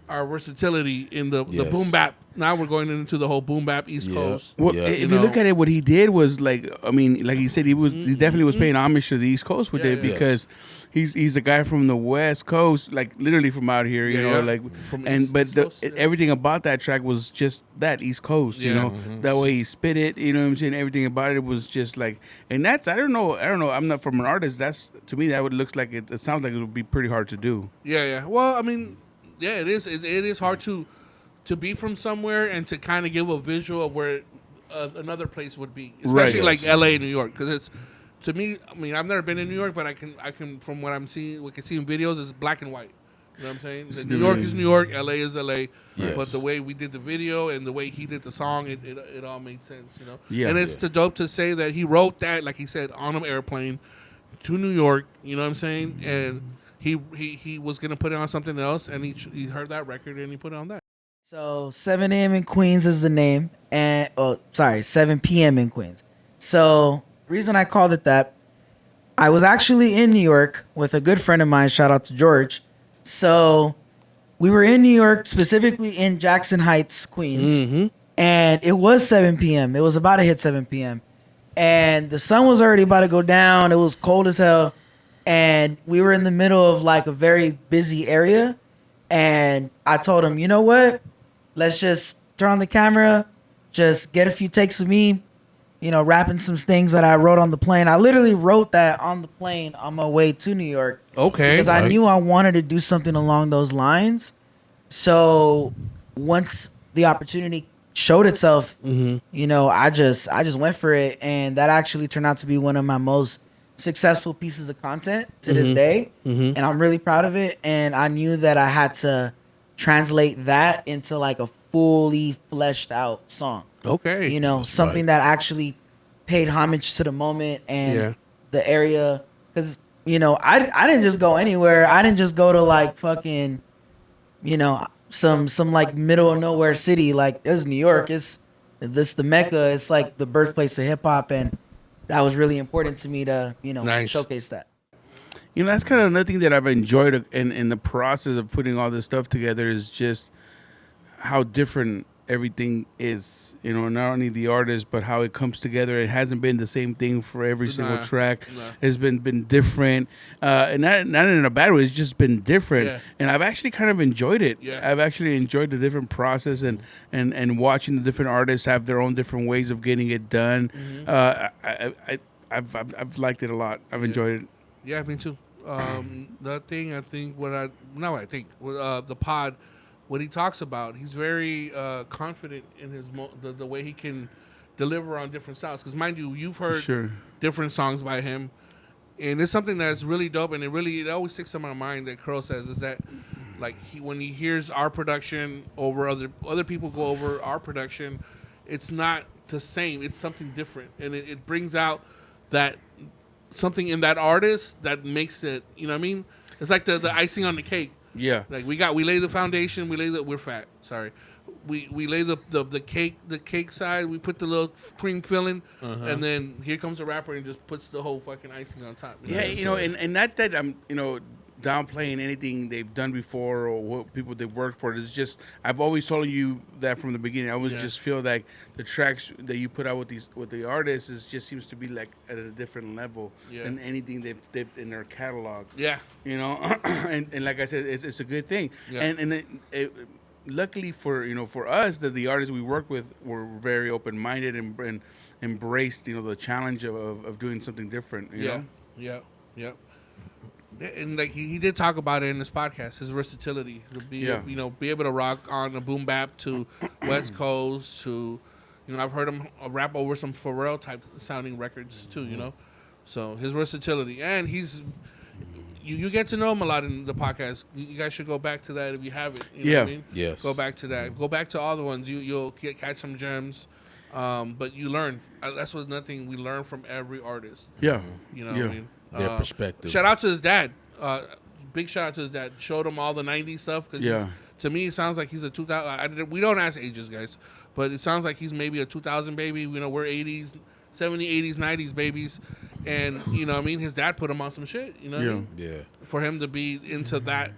our versatility in the Yes. boom bap. Now we're going into the whole boom bap East Yeah. Coast. Well, Yeah. if You you look know? at it, what he did was like, I mean, like he said, he definitely was paying homage to the East Coast with Yeah, it yeah. because he's a guy from the West Coast, like literally from out here, you Yeah, know, yeah. like From and but East Coast, yeah. everything about that track was just that East Coast, you Yeah. know, that way he spit it, you know what I'm saying? Everything about it was just like, and that's I don't know, I'm not from an artist. That's to me that would looks like it sounds like it would be pretty hard to do. Yeah. Well, I mean, yeah, it is. It is hard to be from somewhere and to kind of give a visual of where another place would be, especially Right. like L.A., New York, because it's to me. I mean, I've never been in New York, but I can from what I'm seeing, what I can see in videos is black and white. You know what I'm saying? So New York is New York, L.A. is L.A. Yes. But the way we did the video and the way he did the song, it all made sense, you know. Yeah. And it's the dope to say that he wrote that, like he said, on an airplane to New York. You know what I'm saying? And he was gonna put it on something else, and he heard that record and he put it on that. So 7 a.m. in Queens is the name, and 7 p.m. in Queens. So reason I called it that, I was actually in New York with a good friend of mine. Shout out to George. So we were in New York, specifically in Jackson Heights, Queens, and it was 7 p.m. It was about to hit 7 p.m. and the sun was already about to go down. It was cold as hell, and we were in the middle of like a very busy area. And I told him, you know what? Let's just turn on the camera, just get a few takes of me, you know, rapping some things that I wrote on the plane. I literally wrote that on the plane on my way to New York. Okay. Because I knew I wanted to do something along those lines. So once the opportunity showed itself, you know, I just went for it. And that actually turned out to be one of my most successful pieces of content to this day. And I'm really proud of it. And I knew that I had to translate that into like a fully fleshed out song. Okay. You know, something that actually paid homage to the moment and the area. Because, you know, I didn't just go anywhere. I didn't just go to like fucking, you know, some like middle of nowhere city. Like, this is New York. This the Mecca. It's like the birthplace of hip hop. And that was really important to me to, you know, showcase that. You know, that's kind of another thing that I've enjoyed in the process of putting all this stuff together is just how different everything is. You know, not only the artist, but how it comes together. It hasn't been the same thing for every single track. It's been different, and not in a bad way. It's just been different, and I've actually kind of enjoyed it. I've actually enjoyed the different process and watching the different artists have their own different ways of getting it done. I've liked it a lot. I've enjoyed it. Yeah, me too. The thing I think, the pod, what he talks about, he's very confident in his the way he can deliver on different styles. Because mind you, you've heard different songs by him, and it's something that's really dope. And it always sticks in my mind that Curl says is that like when he hears our production over other people go over our production, it's not the same. It's something different, and it brings out that something in that artist that makes it, you know what I mean? It's like the icing on the cake. Yeah. Like we lay the foundation, we're fat. Sorry. We lay the cake side, we put the little cream filling, and then here comes the rapper and just puts the whole fucking icing on top. Yeah, and not that I'm, downplaying anything they've done before or what people they've worked for. It's just I've always told you that from the beginning. I always just feel like the tracks that you put out with the artists just seems to be like at a different level than anything they've in their catalog. Yeah, and like I said, it's a good thing. Yeah. And luckily for us that the artists we work with were very open minded and embraced the challenge of doing something different. You know? Yeah. And like he did talk about it in his podcast, his versatility to be be able to rock on a boom bap to West Coast to I've heard him rap over some Pharrell type sounding records too, So his versatility, and he's you get to know him a lot in the podcast. You guys should go back to that if you haven't. You know what I mean? Yes. Go back to that. Go back to all the ones. You'll catch some gems. But you learn. That's what nothing we learn from every artist. Yeah. You know what I mean? Their perspective. Shout out to his dad. Big shout out to his dad. Showed him all the 90s stuff. Cause to me, it sounds like he's a 2000. We don't ask ages, guys. But it sounds like he's maybe a 2000 baby. We're 80s, 70s, 80s, 90s babies. And, I mean? His dad put him on some shit. You know what I mean? Yeah. For him to be into that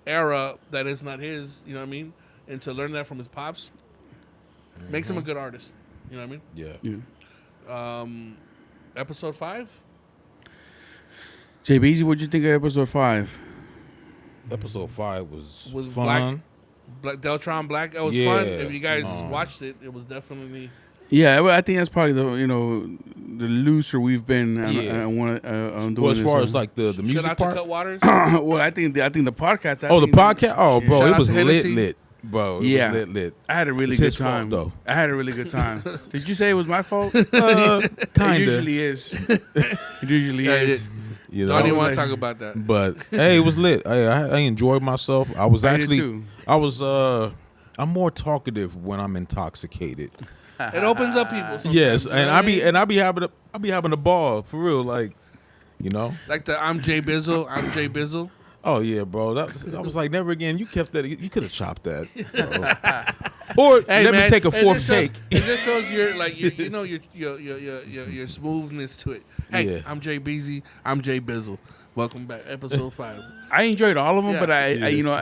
era that is not his, you know what I mean? And to learn that from his pops makes him a good artist. You know what I mean? Yeah. Episode 5? JBZ, what'd you think of episode 5? Episode 5 was Black fun. Deltron Black. It was fun. If you guys watched it, it was definitely. Yeah, well, I think that's probably the looser we've been on doing. Well, as far this. as like the music Shout out part. to Cut Waters. Well, I think the podcast. The podcast. Oh, bro, Shout it out was to Hennessy. lit. Bro, it was lit. I had a really It's good his fault, time. though. I had a really good time. Did you say it was my fault? Kinda. It usually is. It usually is. Don't even want to talk about that. But hey, it was lit. I enjoyed myself. I was actually. I'm more talkative when I'm intoxicated. It opens up people. Sometimes, Yes, and I be having a ball for real, like, like the I'm JBZ. Oh yeah, bro. I was like, never again. You kept that. You could have chopped that. Or let me take a fourth take. It just shows your smoothness to it. Hey, Yeah. I'm JBZ. I'm JBZ. Welcome back, episode 5. I enjoyed all of them, but I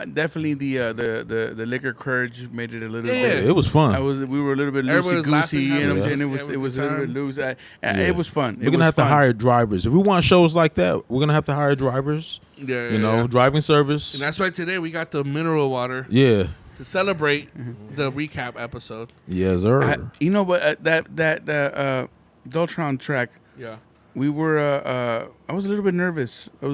definitely the liquor courage made it a little bit. It was fun. Everybody We were a little bit was loosey goosey, laughing, you know what I'm saying? having It was a a little good bit loose. Yeah. It was fun. We're gonna have to hire drivers if we want shows like that. We're gonna have to hire drivers. Yeah, driving service. And that's why today we got the mineral water. Yeah. To celebrate the recap episode. Yes, sir. But that Deltron track. Yeah. We were. I was a little bit nervous. Why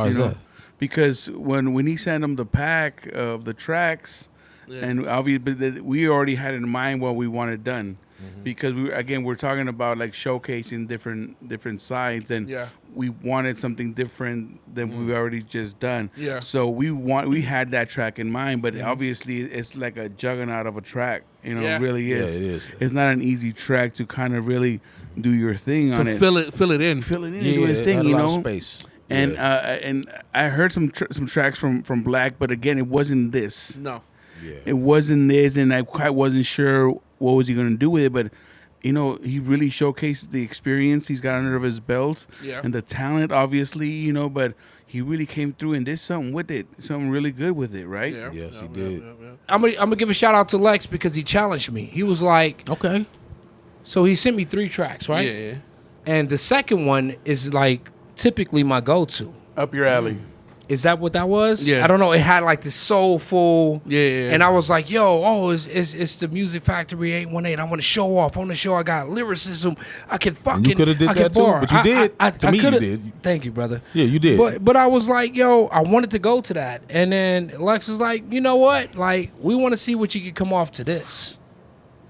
is that? Because when he sent them the pack of the tracks, and obviously we already had in mind what we wanted done, because we're talking about like showcasing different sides, and we wanted something different than we've already just done. Yeah. So we had that track in mind, but obviously it's like a juggernaut of a track. It really is. Yeah, it is. It's not an easy track to kind of really do your thing on it. Fill it in. And do his thing, it had a lot of space. And and I heard some tracks from Black, but again, it wasn't this. No. Yeah. It wasn't this, and I quite wasn't sure what was he going to do with it. But he really showcased the experience he's got under his belt, and the talent, obviously. But he really came through and did something with it, something really good with it, right? Yeah. Yes, he did. I'm gonna give a shout out to Lex because he challenged me. He was like, Okay. so he sent me 3 tracks, right? Yeah. And the second one is like typically my go-to. Up your alley. Is that what that was? Yeah. I don't know. It had like this soulful. Yeah. And I was like, it's the Music Factory 818. I want to show off. On the show, I got lyricism. I can fucking. You could have did I can that too, bar. but you did. To me, you coulda- did. Thank you, brother. Yeah, you did. But I was like, I wanted to go to that. And then Lex was like, you know what? Like, we want to see what you could come off to this.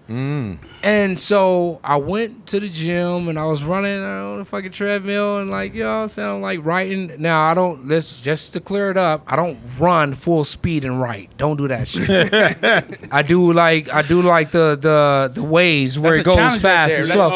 And so I went to the gym and I was running on the fucking treadmill and like, you know what I'm saying? I'm like writing. Now I don't, let's just to clear it up, I don't run full speed and write. Don't do that shit. I do like the waves where it goes fast and slow.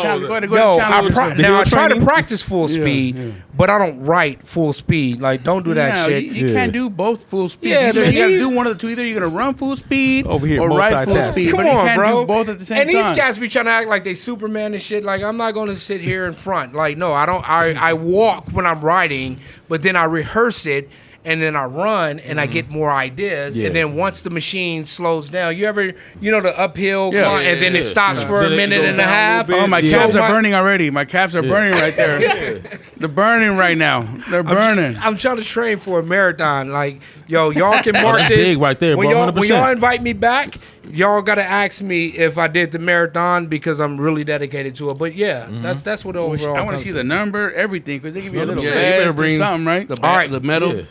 Now I try to practice full speed, but I don't write full speed. Like, don't do that shit. You can't do both full speed. Yeah, you gotta do one of the two. Either you're gonna run full speed Over here, or ride full multitask. speed. Come But you on, can't bro. do both at the same and time. these cats be trying to act like they Superman and shit. Like, I'm not going to sit here in front. Like, no, I don't. I walk when I'm riding, but then I rehearse it, and then I run, and I get more ideas. Yeah. And then once the machine slows down, you ever, the uphill, Yeah. climb, and then it stops for a Then it minute goes and a down a half. little bit. Oh, my Yeah. calves So are burning already. My calves are burning right there. They're burning right now. They're burning. I'm trying to train for a marathon. Like, y'all can mark that's this. big right there, when bro, y'all, when y'all 100%. invite me back, y'all gotta ask me if I did the marathon because I'm really dedicated to it. But yeah, that's what overall. I want to see the number, everything, because they give you a little Yeah, you vest better or bring something, right? The All right. the medal. Yeah.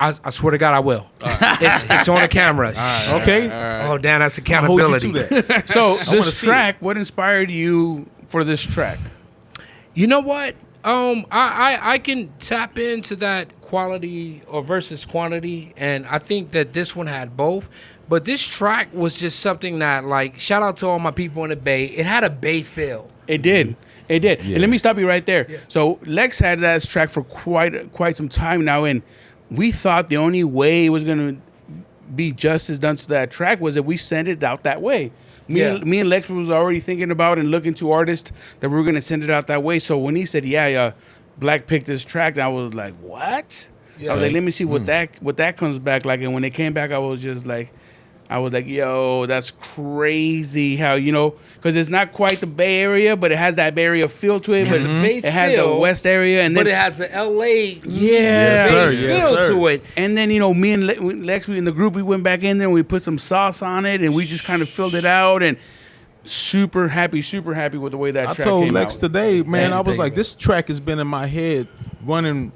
I swear to God, I will. It's on the camera. Okay. Oh, damn, that's I'll hold accountability. you to that. So wanna this see track, what inspired you for this track? You know what? I can tap into that quality or versus quantity, and I think that this one had both. But this track was just something that, like, shout out to all my people in the Bay. It had a Bay feel. It did. It did. Yeah. And let me stop you right there. So Lex had that track for quite some time now, and we thought the only way it was going to be justice done to that track was if we send it out that way. Me and Lex was already thinking about and looking to artists that we were going to send it out that way. So when he said, Black picked this track, I was like, what? I was like, let me see what that comes back like. And when it came back, I was like, yo, that's crazy how, because it's not quite the Bay Area, but it has that Bay Area feel to it. But Bay it has the feel, West area. And But then, it has the LA Yes, sir. Bay Yes, feel sir. to it. and then, me and Lex, we in the group, we went back in there and we put some sauce on it and we just kind of filled it out and super happy with the way that I track told came Lex out. today, man, I was thank like, you. this track has been in my head running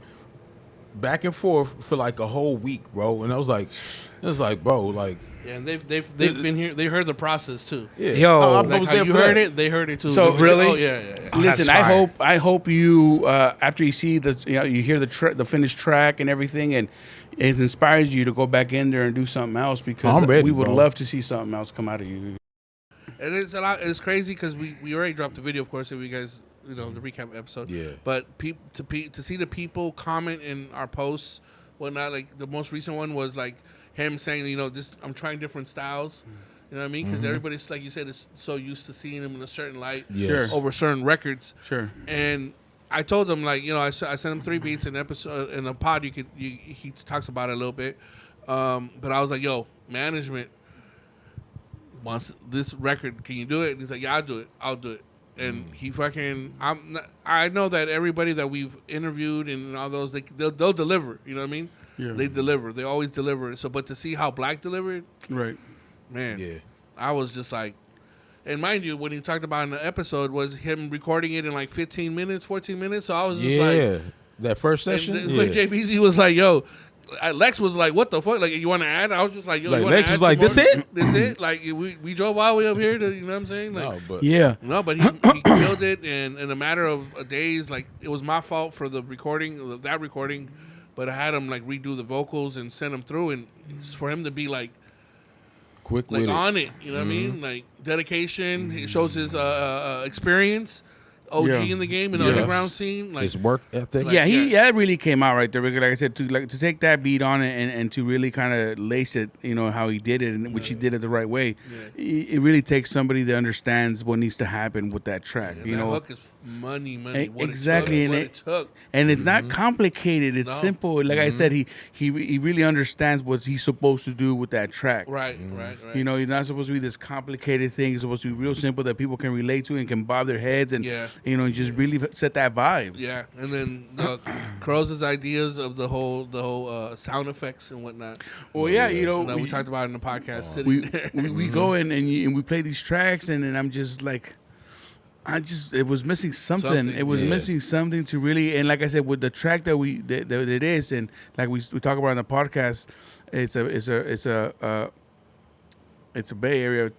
back and forth for like a whole week, bro. And I was like, bro, like, Yeah, and they've been here. They heard the process too. yeah. Yo, I Like was how there you for heard that. it, they heard it too. So, They were really? Oh yeah. Listen, that's fire. I hope you after you see you hear the finished track and everything, and it inspires you to go back in there and do something else because I'm ready, we would bro. love to see something else come out of you. And it's a lot. It's crazy because we already dropped the video, of course, if you guys the recap episode. Yeah. But to see the people comment in our posts, whatnot, like the most recent one was like him saying, this I'm trying different styles. You know what I mean? Because everybody's, like you said, is so used to seeing him in a certain light Yes. Sure. over certain records. Sure. And I told him, like, I sent him 3 beats in episode in a pod. He talks about it a little bit, but I was like, yo, management wants this record. Can you do it? And he's like, yeah, I'll do it. And he fucking, I know that everybody that we've interviewed and all those, they'll deliver. You know what I mean? Yeah. They deliver. They always deliver. So, but to see how Black delivered, Right. man, Yeah. I was just like, and mind you, when he talked about in the episode was him recording it in like 15 minutes, 14 minutes. So I was just like, Yeah. That first session. and Yeah. JBZ was like, yo, Lex was like, what the fuck? Like, you want to add? I was just like, yo, Like, you want to Lex add was like, some this more? it? This it? Like, we drove all the way up here to, you know what I'm saying? Like, No, but Yeah. no, but he killed it, and in a matter of days, like, it was my fault for the recording, that recording, but I had him, like, redo the vocals and send them through, and it's for him to be, like quick with it. on it, you know what I mean? Like, dedication, he shows his experience, OG Yeah. in the game, in the Yes. underground scene, like, His work ethic. Like, Yeah, yeah. that really came out right there. Because, like I said, to take that beat on it and to really kind of lace it, how he did it, and which he did it the right way. It really takes somebody that understands what needs to happen with that track. that hook is money, what Exactly, it took, and what it took. And it's not complicated. It's No. simple. Like I said, he really understands what he's supposed to do with that track. Right. You're not supposed to be this complicated thing. It's supposed to be real simple that people can relate to and can bob their heads and Yeah. Just really set that vibe. Yeah, and then Crow's ideas of the whole sound effects and whatnot. Well, yeah, That we talked about in the podcast. Sitting we there. we go in and we play these tracks and I'm just like, it was missing something. It was missing something to really, and like I said, with the track that it is, and like we talk about in the podcast, it's a it's a Bay Area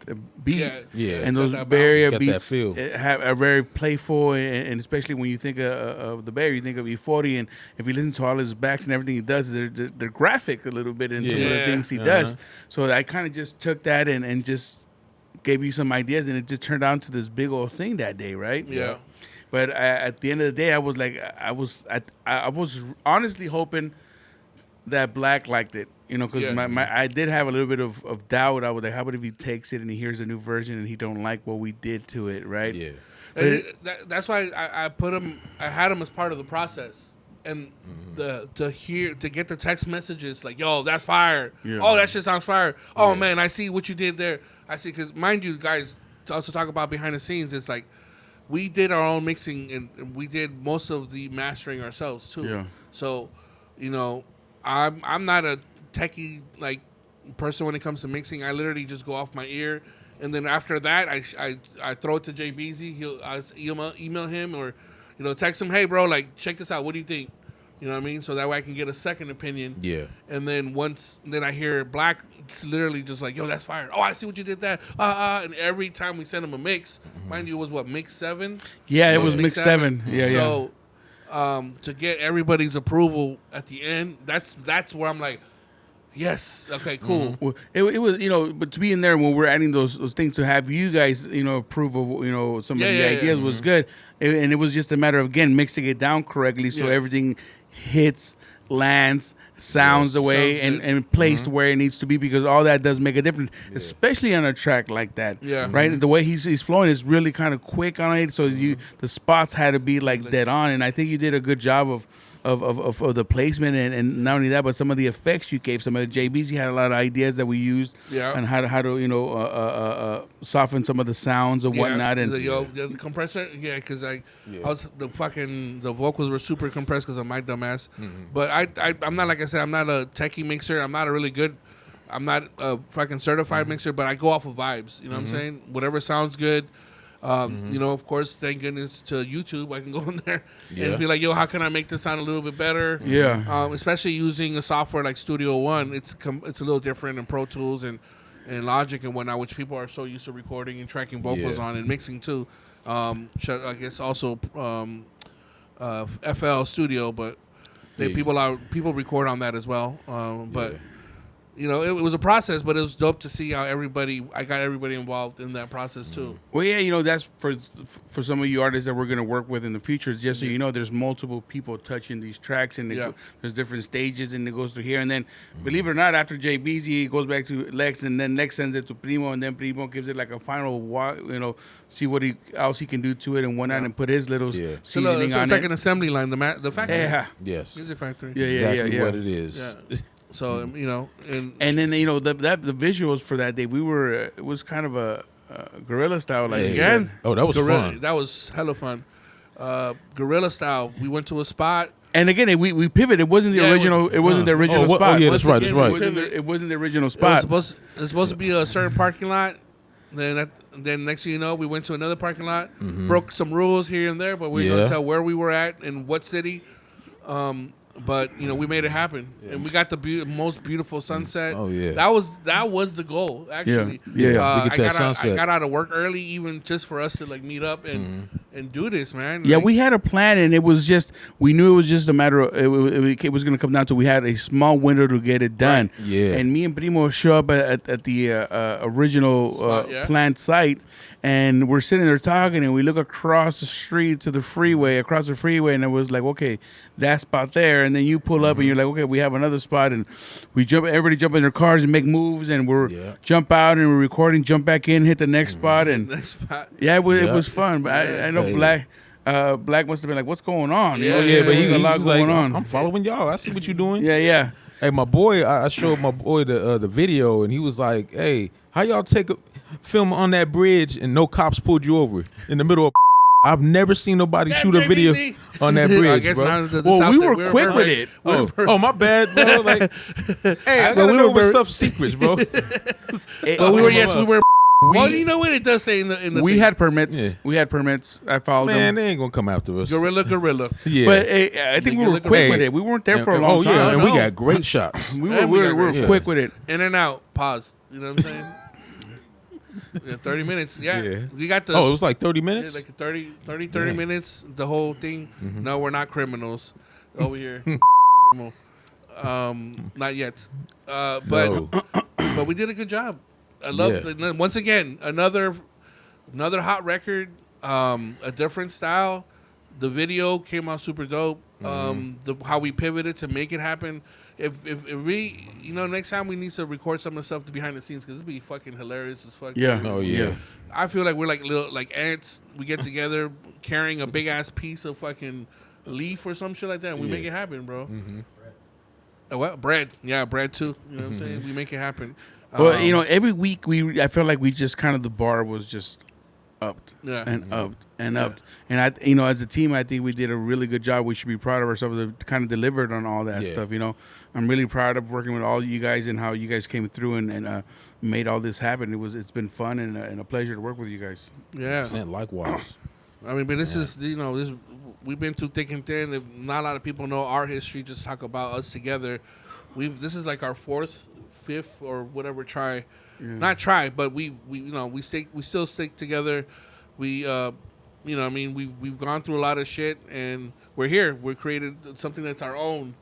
beat. Yeah. And It's those got that Bay Area bounce. It's got that beats feel. are very playful, and especially when you think of the Bay Area, you think of E40, and if you listen to all his backs and everything he does, they're graphic a little bit in some of the Yeah. things he does. So I kind of just took that and just gave you some ideas, and it just turned out to this big old thing that day, right? Yeah. But at the end of the day, I was like, I was honestly hoping that Black liked it, you know, because Yeah. I did have a little bit of doubt. I was like, how about if he takes it and he hears a new version and he don't like what we did to it, right? Yeah. And that's why I put him. I had him as part of the process, and to get the text messages like, "Yo, that's fire! Yeah. Oh, that shit sounds fire! Oh man, I see what you did there. I see." Because mind you, guys, to also talk about behind the scenes, it's like we did our own mixing and we did most of the mastering ourselves too. Yeah. So, you know, I'm not a techie like person when it comes to mixing. I literally just go off my ear. And then after that, I throw it to JBZ. I'll email him or, you know, text him, hey, bro, like, check this out. What do you think? You know what I mean? So that way I can get a second opinion. Yeah. And then then I hear Black, it's literally just like, yo, that's fire. Oh, I see what you did there. And every time we send him a mix, mind you, it was what, mix 7? Yeah, it was mix 7. Yeah, so, to get everybody's approval at the end, that's where I'm like, yes. Okay. Cool. Well, it was, you know, but to be in there when we're adding those things, to have you guys, you know, approve of, you know, some of the ideas was good, and it was just a matter of, again, mixing it down correctly so everything hits, lands, sounds the way, and placed where it needs to be, because all that does make a difference, especially on a track like that. Yeah. Right. The way he's flowing is really kind of quick on it, so the spots had to be like dead on, and I think you did a good job of the placement, and not only that, but some of the effects you gave. Some of the JBZ had a lot of ideas that we used on how to you know soften some of the sounds and whatnot. And the compressor, because the vocals were super compressed because of my dumbass. But I'm not, like I said, I'm not a techie mixer. I'm not a fucking certified mixer, but I go off of vibes. You know what I'm saying? Whatever sounds good. You know, of course, thank goodness to YouTube, I can go in there and be like, yo, how can I make this sound a little bit better? Yeah. Especially using a software like Studio One, it's a little different in Pro Tools and Logic and whatnot, which people are so used to recording and tracking vocals on and mixing too. I guess also FL Studio, but people record on that as well. But you know, it was a process, but it was dope to see how I got everybody involved in that process too. Well, yeah, you know, that's for some of you artists that we're going to work with in the future. Just so you know, there's multiple people touching these tracks, and there's different stages, and it goes through here. And then, believe it or not, after JBZ, it goes back to Lex, and then Lex sends it to Primo, and then Primo gives it like a final, you know, see what else he can do to it and whatnot, and put his little seasoning on it's it. like an assembly line, the factory. Yeah. Yes. Music factory. Yeah. Exactly what it is. Yeah. So you know, and then you know the visuals for that day, it was kind of a guerrilla style, like again. Oh, that was fun. That was hella fun. Guerrilla style. We went to a spot. And again, we pivoted. It wasn't the original. It wasn't the original spot. Oh, yeah, that's right. That's right. It wasn't the original spot. It was supposed to be a certain parking lot. Then next thing you know, we went to another parking lot. Broke some rules here and there, but we didn't tell where we were at and what city. But you know, we made it happen, and we got the most beautiful sunset. Oh yeah, that was the goal actually. I got out of work early, even just for us to like meet up and do this, man. Yeah, like, we had a plan, and it was just we knew it was just a matter of it was going to come down to we had a small window to get it done. Right. Yeah, and me and Primo show up at the original planned site, and we're sitting there talking, and we look across the street to the freeway, and it was like, okay, that spot there. And then you pull up and you're like, okay, we have another spot, and everybody jump in their cars and make moves, and we're jump out and we're recording, jump back in, hit the next spot, and it was fun. But I know Black must have been like, what's going on? But he was like, going on. I'm following y'all. I see what you're doing. Yeah. Hey, my boy, I showed my boy the video, and he was like, hey, how y'all take a film on that bridge and no cops pulled you over in the middle of I've never seen nobody shoot a video on that bridge, I guess bro. We were quick with it. Oh, my bad, bro. Like, hey, I gotta know what's stuff secrets, bro. But we were. Well, you know what it does say in the. We thing. had permits. Yeah. We had permits. I followed them. Man, they ain't gonna come after us. Gorilla. Yeah, but I think we were quick with it. We weren't there for a long time. And we got great shots. We were quick with it. In and out. Pause. You know what I'm saying? Yeah, 30 minutes. Yeah. Yeah. We got the. Oh, it was like 30 yeah, minutes? like 30 Dang. minutes. The whole thing. No, we're not criminals over here. Not yet. But No. but we did a good job. I love once again another hot record. A different style. The video came out super dope. How we pivoted to make it happen. If we, next time we need to record some of the stuff behind the scenes because it'd be fucking hilarious as fuck. Yeah. Oh, yeah. I feel like we're like little ants. We get together carrying a big ass piece of fucking leaf or some shit like that. And we make it happen, bro. What bread? Yeah, bread too. You know what I'm saying? We make it happen. Well, every week I felt like we just kind of the bar was just upped and upped and upped. And I, as a team, I think we did a really good job. We should be proud of ourselves to kind of delivered on all that stuff. I'm really proud of working with all you guys and how you guys came through and made all this happen. It's been fun and a pleasure to work with you guys. Yeah, likewise. I mean, but this is we've been through thick and thin. If not a lot of people know our history, just talk about us together. This is like our fourth, fifth, or whatever try. Not try, but we still stick together. We've gone through a lot of shit, and we're here. We're created something that's our own.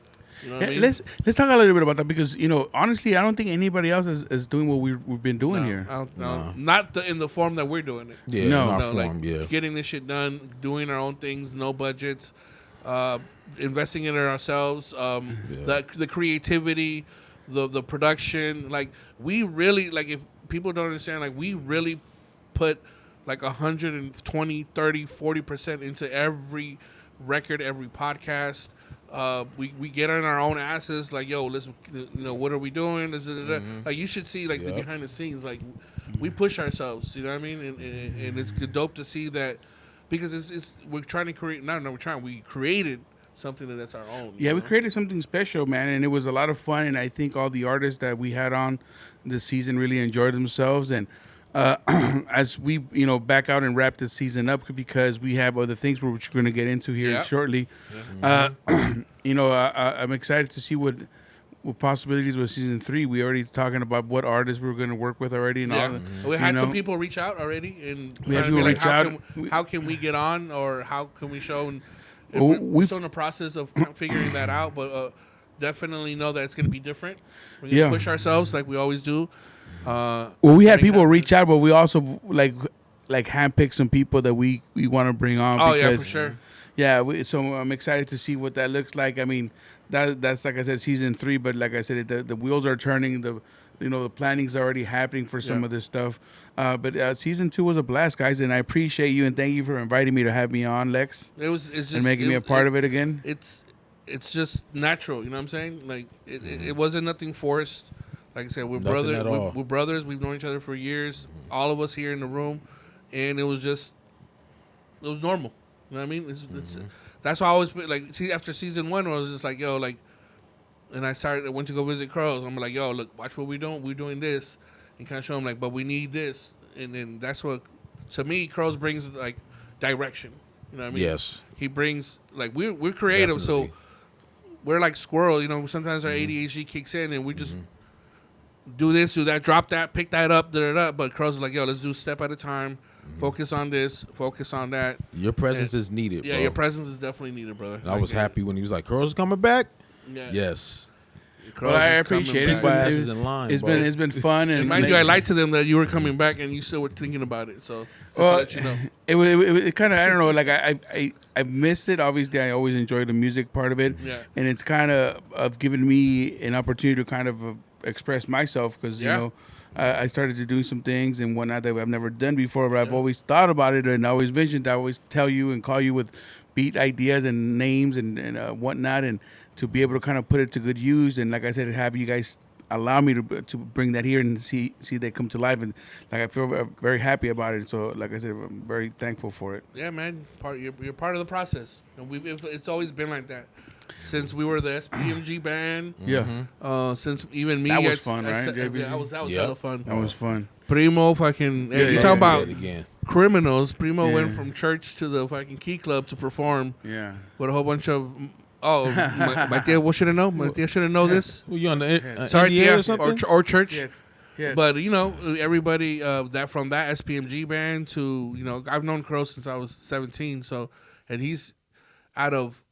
You know what I mean? Let's talk a little bit about that because honestly, I don't think anybody else is doing what we've been doing here. Not in the form that we're doing it. Yeah, Getting this shit done, doing our own things, no budgets, investing in it ourselves, the creativity, the production. Like we really if people don't understand, we really put 120, 30, 40% into every record, every podcast. We get on our own asses let's what are we doing? You should see the behind the scenes. We push ourselves, you know what I mean? And it's dope to see that because we're trying to create. We created something that's our own. Yeah, we created something special, man, and it was a lot of fun. And I think all the artists that we had on this season really enjoyed themselves. And as we back out and wrap this season up because we have other things we're going to get into here shortly. I'm excited to see what possibilities with season 3. We already talking about what artists we're going to work with already and all. We had some people reach out already and we had people reach out. How can we get on or how can we show? We're still in the process of figuring that out, but definitely know that it's going to be different. We're going to push ourselves like we always do. We had people reach out, but we also handpicked some people that we want to bring on. Oh, yeah, for sure. Yeah, so I'm excited to see what that looks like. I mean, that's like I said, season 3, but like I said, the wheels are turning. The planning's already happening for some of this stuff. But season 2 was a blast, guys, and I appreciate you and thank you for inviting me to have me on, Lex. It's just and making me a part of it again. It's just natural, you know what I'm saying? It wasn't nothing forced. Like I said, we're brothers. We've known each other for years. All of us here in the room, and it was normal. You know what I mean? That's why I always after season 1, I was just and I went to go visit Crows. I'm like, yo, look, watch what we're doing. We're doing this, and kind of show them but we need this, and then that's what to me Crows brings direction. You know what I mean? Yes. He brings we're creative, Definitely. so we're like squirrel. Sometimes our ADHD kicks in, and we just. Do this, do that, drop that, pick that up, But Crows is yo, let's do step at a time. Focus on this, focus on that. Your presence is needed, Yeah, bro. your presence is definitely needed, brother. And I was happy when he was like, Crows is coming back? Yeah. Yes. Well, I appreciate it. Keep our asses in line, It's been fun. And mind you, I lied to them that you were coming back and you still were thinking about it. So, just to let you know. It kind of, I don't know, I missed it. Obviously, I always enjoy the music part of it. Yeah. And it's kind of given me an opportunity to kind of express myself because, I started to do some things and whatnot that I've never done before, but I've always thought about it and I always visioned. I always tell you and call you with beat ideas and names and whatnot, and to be able to kind of put it to good use. And like I said, have you guys allow me to bring that here and see they come to life. And I feel very happy about it. So like I said, I'm very thankful for it. Yeah, man. You're part of the process, and it's always been like that. Since we were the SPMG band, since even me, that was fun, right? JBZ? That was hella fun. That was fun. Primo, fucking, you talking about criminals. Primo went from church to the fucking Key Club to perform. Yeah, with a whole bunch of. My tia, what should I know? My tia should have known this. Were you on the sorry, NDA tia, or something? or church? Yeah. Yeah. But everybody that from that SPMG band to I've known Crow since I was 17. So, and he's out of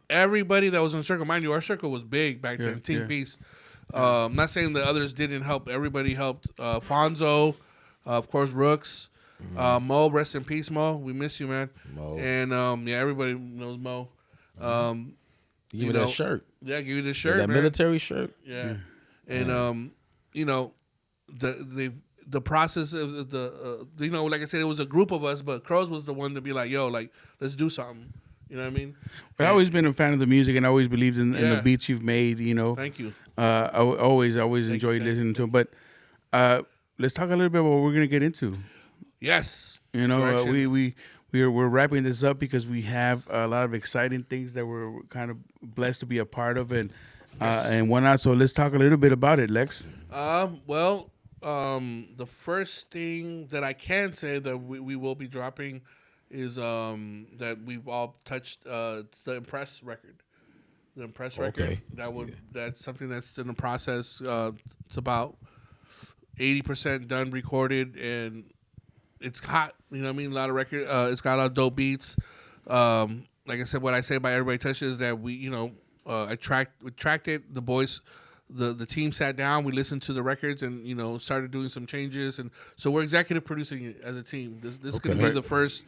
everybody that was in Circle. Mind you, our Circle was big back then. Team Beast. I'm not saying the others didn't help. Everybody helped. Fonzo, of course, Rooks, Mo. Rest in peace, Mo. We miss you, man. Mo. And everybody knows Mo. Give me that shirt. Yeah, give you the shirt, that man. military shirt. Yeah, and the process of the like I said, it was a group of us, but Crows was the one to be like, yo, like let's do something. You know what I mean? But I've always been a fan of the music, and I always believed in the beats you've made. Thank you. I always enjoyed listening to them. But let's talk a little bit about what we're gonna get into. Yes. We're wrapping this up because we have a lot of exciting things that we're kind of blessed to be a part of, and whatnot. So let's talk a little bit about it, Lex. The first thing that I can say that we will be dropping is that we've all touched the Impress record. The Impress record. That's something that's in the process. It's about 80% done, recorded, and it's hot. You know what I mean? A lot of record. It's got a lot of dope beats. Like I said, what I say by everybody touches that we tracked it. The boys, the team sat down. We listened to the records and started doing some changes. And so we're executive producing it as a team. This could be the first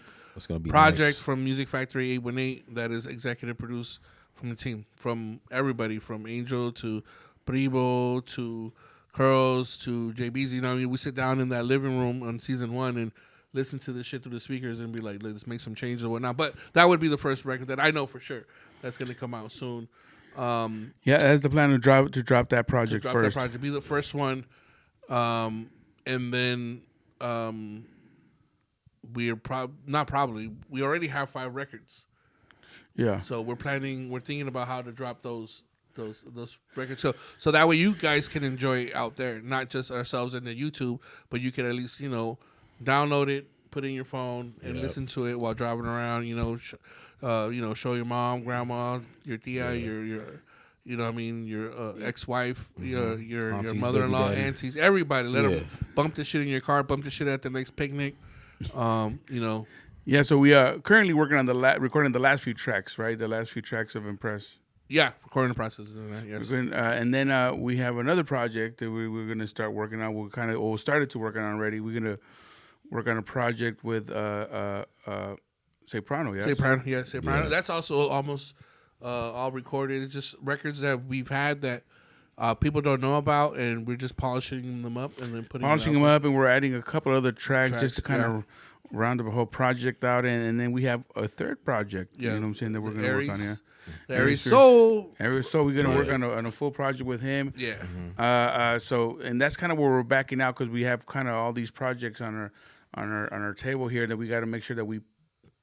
project from Music Factory 818 that is executive produced from the team, from everybody, from Angel to Primo to Curls to JBZ. We sit down in that living room on season 1 and listen to this shit through the speakers and be like, let's make some changes or whatnot. But that would be the first record that I know for sure that's going to come out soon. That's the plan to drop that project first. Be the first one, and then we already have 5 records. Yeah. So we're thinking about how to drop those records. So that way you guys can enjoy it out there, not just ourselves and the YouTube, but you can at least download it, put it in your phone, and listen to it while driving around. Show your mom, grandma, your tia, your ex-wife, your Aunties, mother-in-law, baby daddy. aunties, everybody. Let them bump this shit in your car, bump this shit at the next picnic. Yeah, so we are currently working on recording the last few tracks, right? The last few tracks of Impress. Yeah, recording the process. Yes. And then we have another project that we're going to start working on. We started to work on already. We're going to work on a project with Soprano, yes? Soprano. Yeah. That's also almost all recorded. It's just records that we've had that people don't know about, and we're just polishing them up and then polishing them up, and we're adding a couple other tracks just to kind of round up a whole project out, and then we have a third project. You know what I'm saying, that we're going to work on here. Aries Soul. We're going to work on a full project with him. Yeah. And that's kind of where we're backing out, because we have kind of all these projects on our table here that we got to make sure that we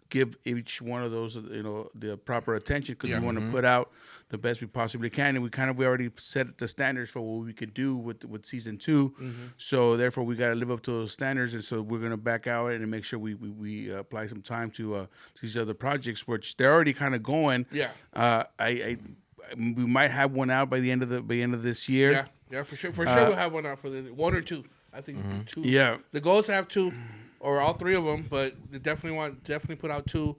give each one of those the proper attention, because we want to put out the best we possibly can, and we already set the standards for what we could do with season 2. So therefore we got to live up to those standards, and so we're gonna back out and make sure we apply some time to these other projects, which they're already kind of going. We might have one out by the end of this year. Yeah, for sure we'll have one out for the 1 or 2. I think 2. Yeah, the goal is to have 2. Or all 3 of them, but definitely put out 2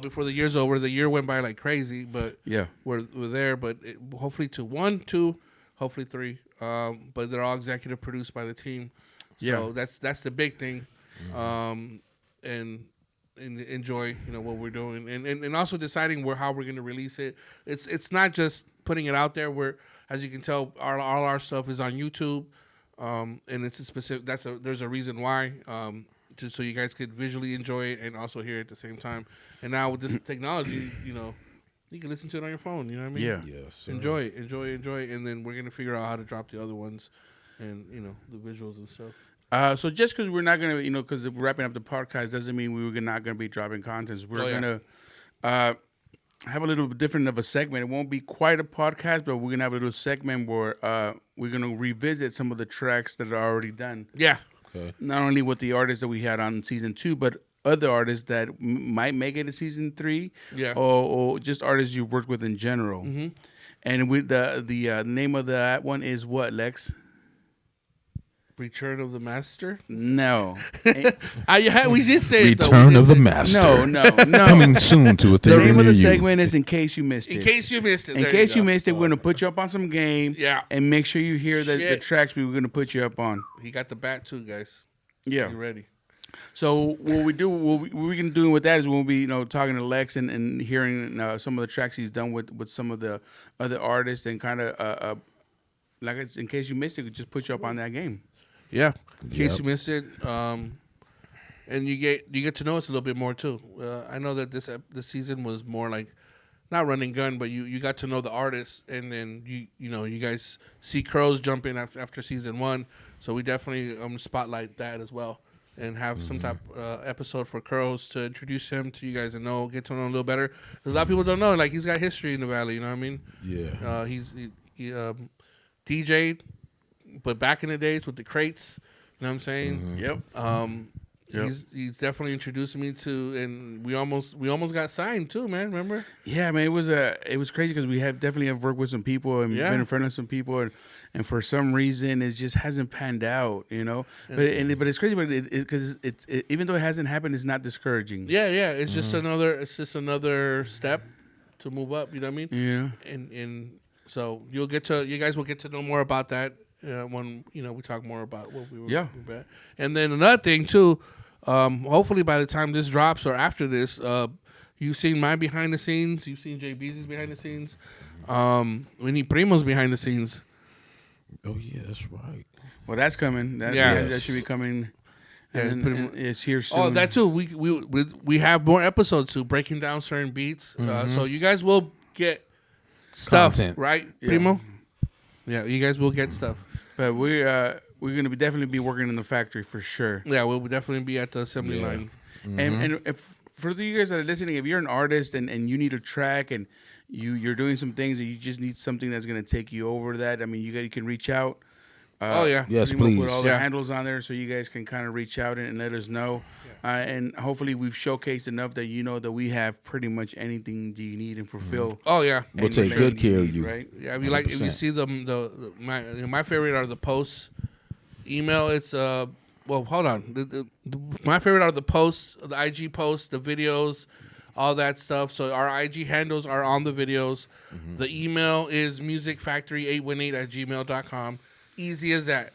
before the year's over. The year went by like crazy, but we're there. But hopefully 1, 2, hopefully 3. But they're all executive produced by the team. So that's the big thing. And enjoy what we're doing, and also deciding how we're going to release it. It's not just putting it out there. As you can tell, all our stuff is on YouTube, and it's a specific. There's a reason why. Just so you guys could visually enjoy it and also hear it at the same time. And now with this technology, you can listen to it on your phone. You know what I mean? Yeah. Yes. Enjoy it, and then we're gonna figure out how to drop the other ones, and the visuals and stuff. So just because we're not gonna, because we're wrapping up the podcast, doesn't mean we're not gonna be dropping content. We're gonna have a little bit different of a segment. It won't be quite a podcast, but we're gonna have a little segment where we're gonna revisit some of the tracks that are already done. Yeah. Okay. Not only with the artists that we had on season 2, but other artists that might make it to season 3, or just artists you worked with in general. And with the name of that one is what, Lex? Return of the Master. No. We did say it, though. Return We of did the say- Master. No. Coming soon to a The theater name of near the you. segment is In Case You Missed It. In case you missed it. In there case you go. missed it, we're going to put you up on some game. Yeah. And make sure you hear the Shit. tracks we were going to put you up on. He got the bat too, guys. Yeah. You ready? So what we do, what we're gonna do with that is we'll be, talking to Lex and hearing some of the tracks he's done with some of the other artists and kind of like in case you missed it, we just put you up on that game. Yeah. In case you missed it, and you get to know us a little bit more too. I know that this season was more like not run and gun, but you got to know the artists, and then you guys see Crows jump in after season 1, so we definitely spotlight that as well. And have some type episode for Crows to introduce him to you guys and get to know him a little better. Because a lot of people don't know, like, he's got history in the Valley. You know what I mean? Yeah. He DJ'd, but back in the days with the crates. You know what I'm saying? Yep. He's definitely introduced me to, and we almost got signed too, man. Remember? Yeah, man, it was crazy because we definitely have worked with some people and been in front of some people, and for some reason it just hasn't panned out, But it's crazy, but because it's even though it hasn't happened, it's not discouraging. Yeah. It's just another step to move up. You know what I mean? Yeah. And so you guys will get to know more about that when we talk more about what we were. Yeah. And then another thing too. Hopefully by the time this drops or after this, you've seen my behind the scenes. You've seen JBZ's behind the scenes. We need Primo's behind the scenes. Oh yeah, that's right. Well, that's coming. That should be coming. And it's here soon. Oh, that too. We have more episodes too, breaking down certain beats. So you guys will get stuff, Content. right, Yeah. Primo? Yeah, you guys will get stuff. But we're gonna definitely be working in the factory for sure. Yeah, we'll definitely be at the assembly line. And if for you guys that are listening, if you're an artist and you need a track and you're doing some things and you just need something that's gonna take you over that, I mean, you can reach out. Yes, Primo please. put all the Yeah. handles on there so you guys can kind of reach out and let us know. And hopefully we've showcased enough that you know that we have pretty much anything that you need and fulfill. Oh yeah, We'll take good care of you. Right? yeah. If you see my favorite are the posts. Email it's well, hold on. My favorite are the posts, the IG posts, the videos, all that stuff. So our IG handles are on the videos. The email is musicfactory818@gmail.com. Easy as that.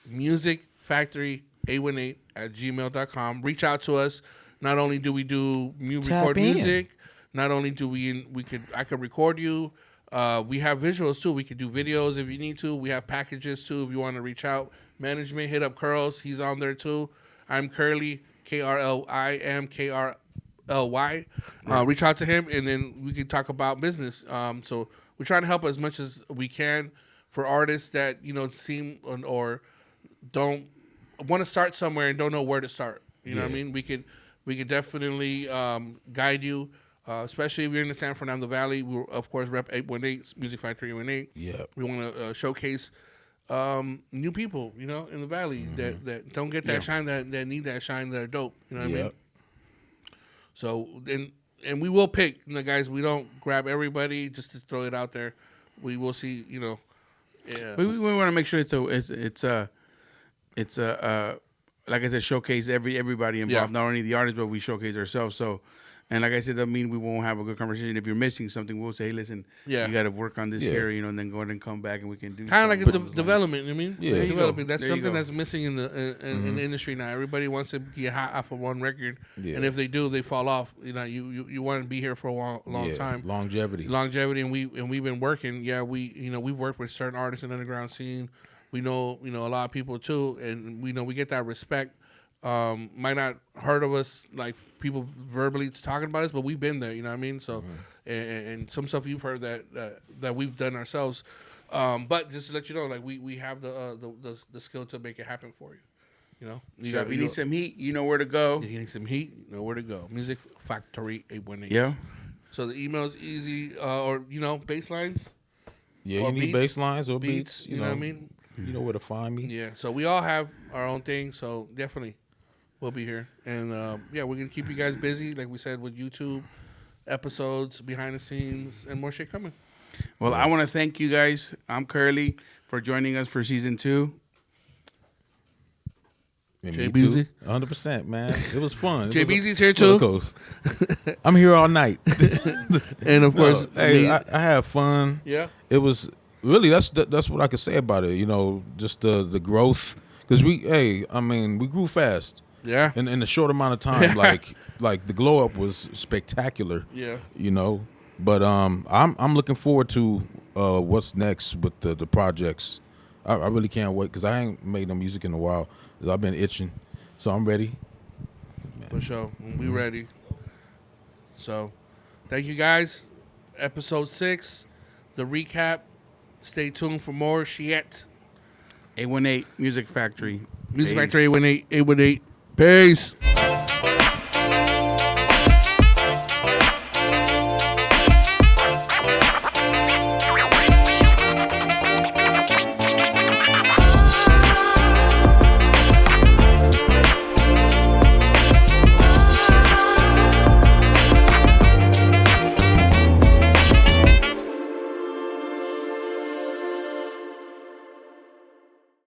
musicfactory818@gmail.com. Reach out to us. Not only do we record in. music, not only do I could record you. We have visuals too. We could do videos if you need to. We have packages too if you want to reach out. Management, hit up Curls. He's on there too. I'm Krly, KRLY. Reach out to him and then we can talk about business. So we're trying to help as much as we can for artists that seem or don't want to start somewhere and don't know where to start. You know what I mean? We could definitely guide you. Especially if you're in the San Fernando Valley, we of course rep 818 Music Factory 818. Yeah, we want to showcase new people, in the Valley that don't get that shine, that need that shine, that are dope. You know what I mean? So and we will pick the guys. We don't grab everybody just to throw it out there. We will see. Yeah. We want to make sure it's a like I said, showcase everybody involved, not only the artists, but we showcase ourselves. So, and like I said, that mean we won't have a good conversation. If you're missing something, we'll say, hey, listen, you got to work on this here, and then go ahead and come back and we can do kind of like something. a development. I mean, Yeah. developing. That's There you something go. that's missing in the industry now. Everybody wants to get hot off of one record, Yeah. and if they do, they fall off. You want to be here for a long time. Longevity, and we've been working. Yeah, we've worked with certain artists in the underground scene. We know a lot of people too, and we get that respect. Might not heard of us like people verbally talking about us, but we've been there. You know what I mean? So, and some stuff you've heard that we've done ourselves. But just to let you know, like we have the skill to make it happen for you. So if you need some heat, you know where to go. You need some heat, you know where to go. Music Factory 818. Yeah. So the email is easy, or bass lines. Yeah, or you need beats, bass lines or beats. You know what I mean? You know where to find me. Yeah. So we all have our own thing. So definitely. We'll be here. And, we're going to keep you guys busy, like we said, with YouTube episodes, behind the scenes, and more shit coming. Well, I want to thank you guys. I'm Krly for joining us for season 2. Me JBZ? too. 100%, man. It was fun. JBZ's here too. I'm here all night. And of course, hey, I had fun. Yeah. It was really that's what I could say about it. You know, just the growth because we grew fast. Yeah. In a short amount of time, like the glow up was spectacular. Yeah. You know, but I'm looking forward to what's next with the projects. I really can't wait because I ain't made no music in a while. I've been itching, so I'm ready. For sure, we ready. So, thank you guys. Episode 6, the recap. Stay tuned for more shit. 818 Music Factory. Music Peace. Factory 818. 818. Peace.